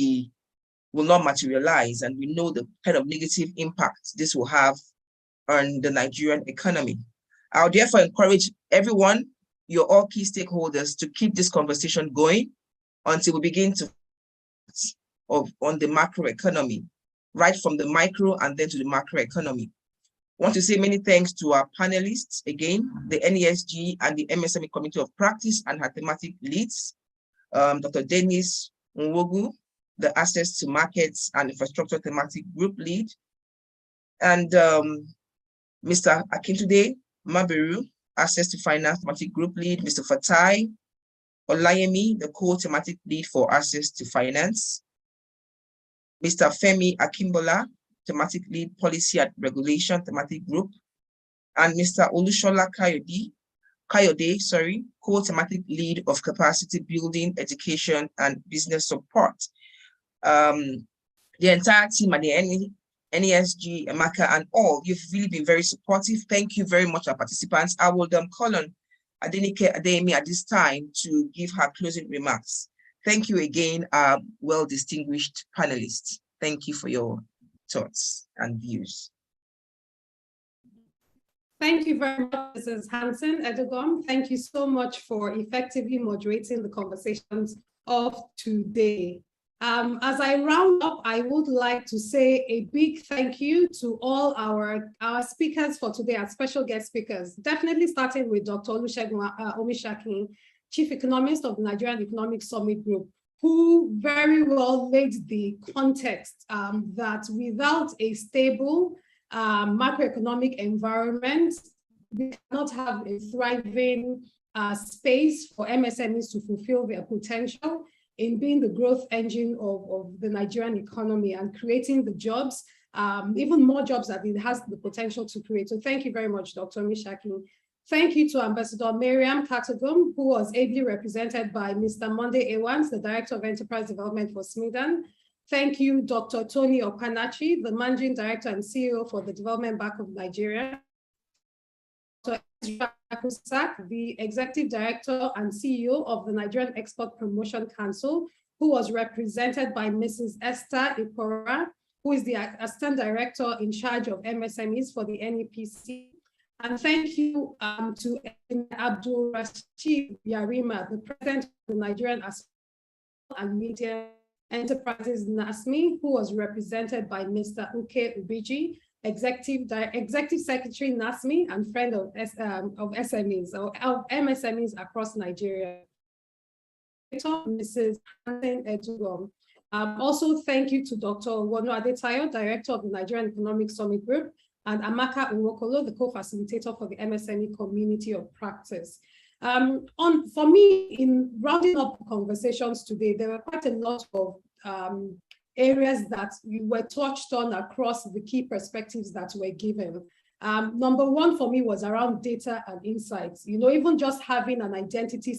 not materialize, and we know the kind of negative impact this will have on the Nigerian economy. I would therefore encourage everyone, you're all key stakeholders, to keep this conversation going until we begin to on the macro economy, right from the micro and then to the macro economy. I want to say many thanks to our panelists, again, the NESG and the MSME Committee of Practice and her thematic leads, Dr. Dennis Nwogu, the Access to Markets and Infrastructure Thematic Group Lead, and Mr. Akintude Maberu, Access to Finance Thematic Group Lead, Mr. Fatai Olayemi, the Co-Thematic Lead for Access to Finance, Mr. Femi Akimbola, Thematic Lead Policy and Regulation Thematic Group, and Mr. Olushola Kayode, Co-Thematic Lead of Capacity Building, Education, and Business Support. The entire team at the NESG, Amaka, and all, you've really been very supportive. Thank you very much, our participants. I will call on Adenike Adeyemi at this time to give her closing remarks. Thank you again, our well-distinguished panelists. Thank you for your thoughts and views. Thank you very much, Mrs. Hansen Edogom. Thank you so much for effectively moderating the conversations of today. As I round up, I would like to say a big thank you to all our speakers for today, our special guest speakers, definitely starting with Dr. Olusegun Omishakin, Chief Economist of the Nigerian Economic Summit Group, who very well laid the context that without a stable macroeconomic environment, we cannot have a thriving space for MSMEs to fulfill their potential in being the growth engine of the Nigerian economy and creating the jobs, even more jobs that it has the potential to create. So thank you very much, Dr. Omishakin. Thank you to Ambassador Mariam Katagum, who was ably represented by Mr. Monday Ewans, the Director of Enterprise Development for SMIDAN. Thank you, Dr. Tony Opanachi, the Managing Director and CEO for the Development Bank of Nigeria. Dr. Ezra Akusak, the Executive Director and CEO of the Nigerian Export Promotion Council, who was represented by Mrs. Esther Ipora, who is the Assistant Director in charge of MSMEs for the NEPC. And thank you to Abdul Rashid Yarima, the President of the Nigerian Association and Media Enterprises Nasmi, who was represented by Mr. Uke Ubiji, Executive Secretary Nasmi and friend of SMEs, or of MSMEs across Nigeria. Mrs. Hansen Edugom. Also, thank you to Dr. Wonu Adetayo, Director of the Nigerian Economic Summit Group, and Amaka Nwokolo, the co-facilitator for the MSME Community of Practice. For me, in rounding up conversations today, there were quite a lot of areas that were touched on across the key perspectives that were given. Number one for me was around data and insights. You know, even just having an identity,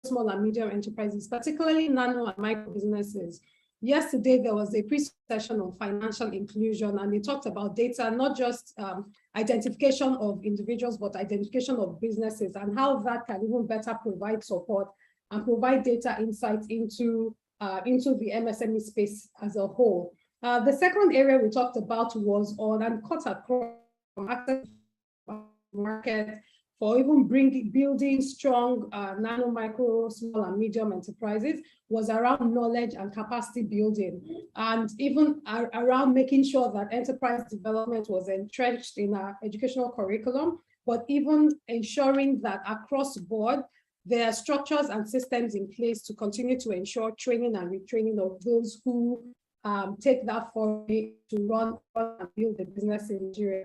small and medium enterprises, particularly nano and micro businesses. Yesterday, there was a pre-session on financial inclusion, and they talked about data, not just identification of individuals, but identification of businesses and how that can even better provide support and provide data insights into the MSME space as a whole. The second area we talked about was on and cut across market for even building strong nano, micro, small and medium enterprises was around knowledge and capacity building, and even around making sure that enterprise development was entrenched in our educational curriculum, but even ensuring that across the board, there are structures and systems in place to continue to ensure training and retraining of those who take that foray to run and build the business in Nigeria.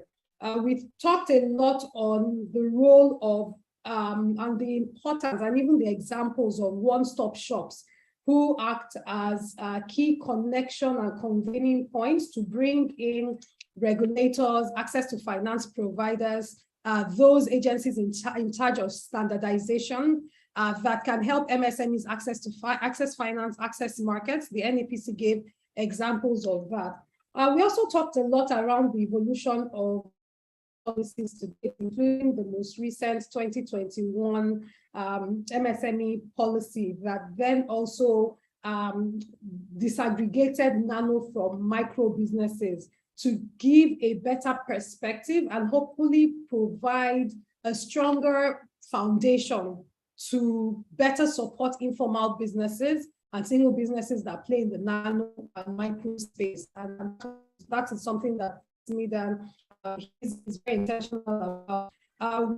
We've talked a lot on the role of and the importance and even the examples of one-stop shops who act as key connection and convening points to bring in regulators, access to finance providers, those agencies in charge of standardization that can help MSMEs access finance, access markets. The NEPC gave examples of that. We also talked a lot around the evolution of policies today, including the most recent 2021 MSME policy that then also disaggregated nano from micro businesses to give a better perspective and hopefully provide a stronger foundation to better support informal businesses and single businesses that play in the nano and micro space. And that is something that Msme is very intentional about.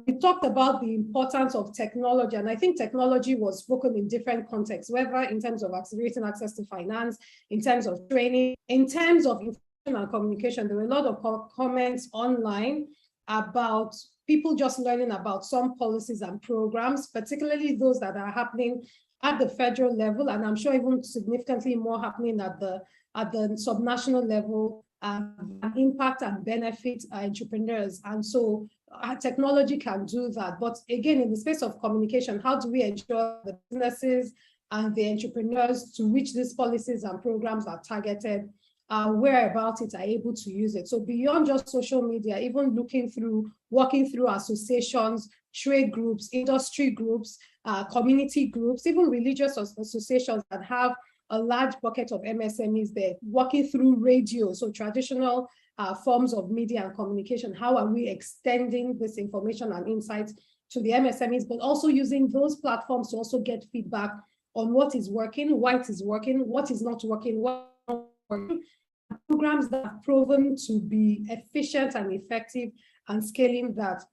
We talked about the importance of technology, and I think technology was spoken in different contexts, whether in terms of accelerating access to finance, in terms of training, in terms of information and communication. There were a lot of comments online about people just learning about some policies and programs, particularly those that are happening at the federal level, and I'm sure even significantly more happening at the subnational level, impact and benefit entrepreneurs. And so technology can do that. But again, in the space of communication, how do we ensure the businesses and the entrepreneurs to which these policies and programs are targeted, whereabout it are able to use it? So beyond just social media, even working through associations, trade groups, industry groups, community groups, even religious associations that have a large bucket of MSMEs there, working through radio, so traditional forms of media and communication. How are we extending this information and insights to the MSMEs, but also using those platforms to also get feedback on what is working, why it is working, what is not working, what is not working. Programs that have proven to be efficient and effective and scaling that.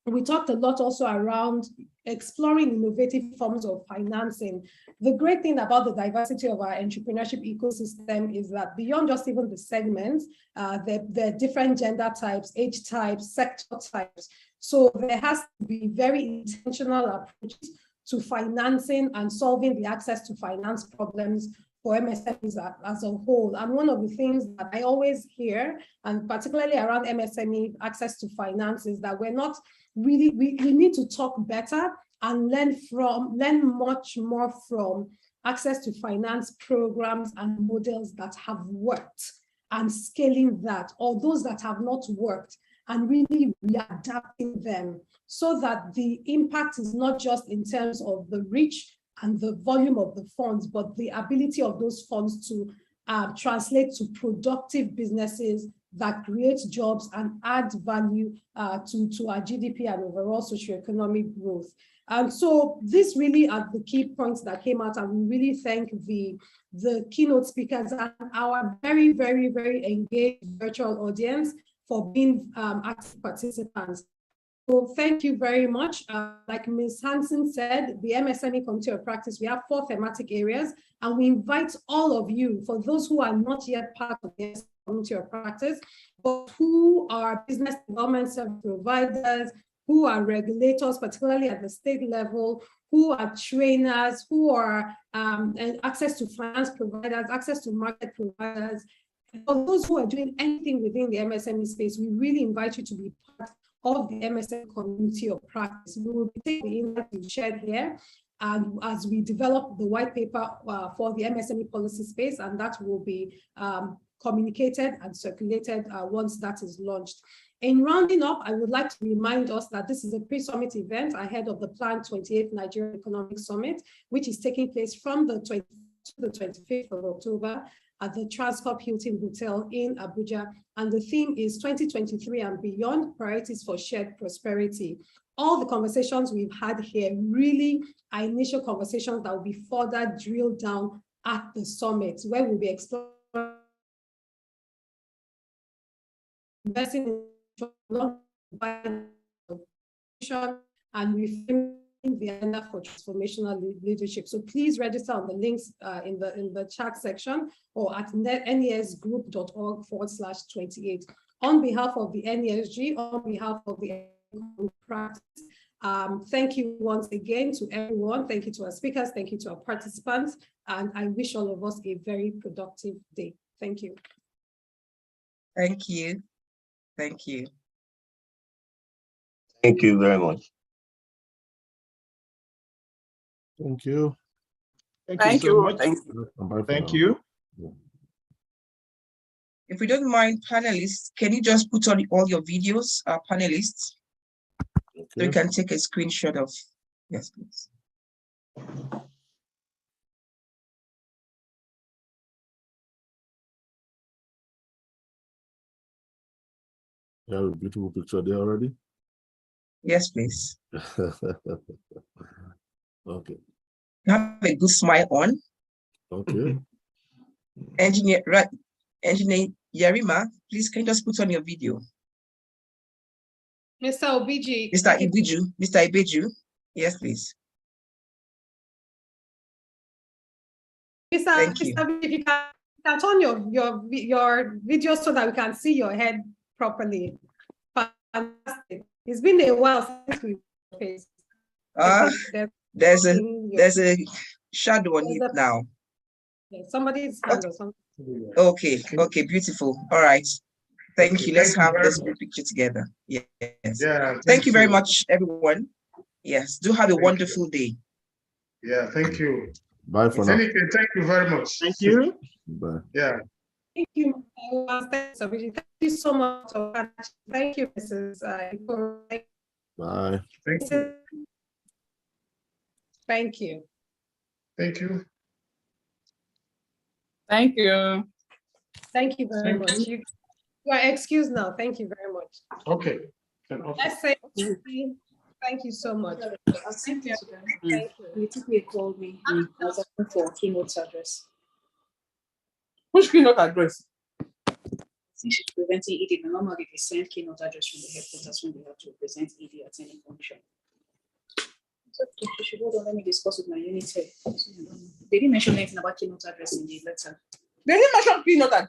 We talked a lot also around exploring innovative forms of financing. The great thing about the diversity of our entrepreneurship ecosystem is that beyond just even the segments, there are different gender types, age types, sector types. So there has to be very intentional approaches to financing and solving the access to finance problems for MSMEs as a whole. And one of the things that I always hear, and particularly around MSME access to finance, is that we're not really, we need to talk better and learn much more from access to finance programs and models that have worked and scaling that, or those that have not worked and really readapting them so that the impact is not just in terms of the reach and the volume of the funds, but the ability of those funds to translate to productive businesses that create jobs and add value to our GDP and overall socioeconomic growth. And so this really are the key points that came out, and we really thank the keynote speakers and our very, very, very engaged virtual audience for being active participants. So thank you very much. Like Ms. Hansen said, the MSME Committee of Practice, we have 4 thematic areas, and we invite all of you, for those who are not yet part of the Committee of Practice, but who are business development service providers, who are regulators, particularly at the state level, who are trainers, who are access to finance providers, access to market providers. For those who are doing anything within the MSME space, we really invite you to be part of the MSME Community of Practice. We will take the insights you shared here and as we develop the white paper for the MSME policy space, and that will be communicated and circulated once that is launched. In rounding up, I would like to remind us that this is a pre-summit event ahead of the planned 28th Nigerian Economic Summit, which is taking place from the 20th to the 25th of October at the Transcorp Hilton Hotel in Abuja. And the theme is 2023 and beyond, priorities for shared prosperity. All the conversations we've had here really are initial conversations that will be further drilled down at the summit, where we'll be exploring investing in and reframing the agenda for transformational leadership. So please register on the links in the chat section or at nesgroup.org/28. On behalf of the NESG, on behalf of the practice, Thank you once again to everyone. Thank you to our speakers. Thank you to our participants. And I wish all of us a very productive day. Thank you. Thank you. Thank you. Thank you very much. Thank you. Thank you so much. Thank you. If we don't mind, panelists, can you just put on all your videos, panelists? Okay. So we can take a screenshot of, yes, please. You have a beautiful picture there already? Yes, please. Okay. You have a good smile on. Okay. Engineer Remark, please can you just put on your video? Mr. Obiji. Mr. Ibeju, yes, please. Thank you. Mr. Obiji, you can turn your video so that we can see your head properly. Fantastic. It's been a while since we faced. There's a shadow on it now. Somebody's hand or something. Okay, beautiful. All right. Thank you. Let's have this group picture together. Yes. Yeah. Thank you very much, everyone. Yes. Do have a wonderful day. Yeah. Thank you. Bye for now. Thank you very much. Thank you. Bye. Yeah. Thank you. Thank you so much. Thank you, Mrs. Bye. Thank you. Thank you. Thank you. Thank you. Thank you very much. You are excused now. Thank you very much. Okay. Let's say thank you so much. Thank you. You took me, called me. I was asking for keynote address. Which keynote address? Since she's presenting ED, normally they send keynote address from the headquarters when they have to present ED at any function. So she should hold on, let me discuss with my unit head. They didn't mention anything about keynote address in the letter. They didn't mention keynote address.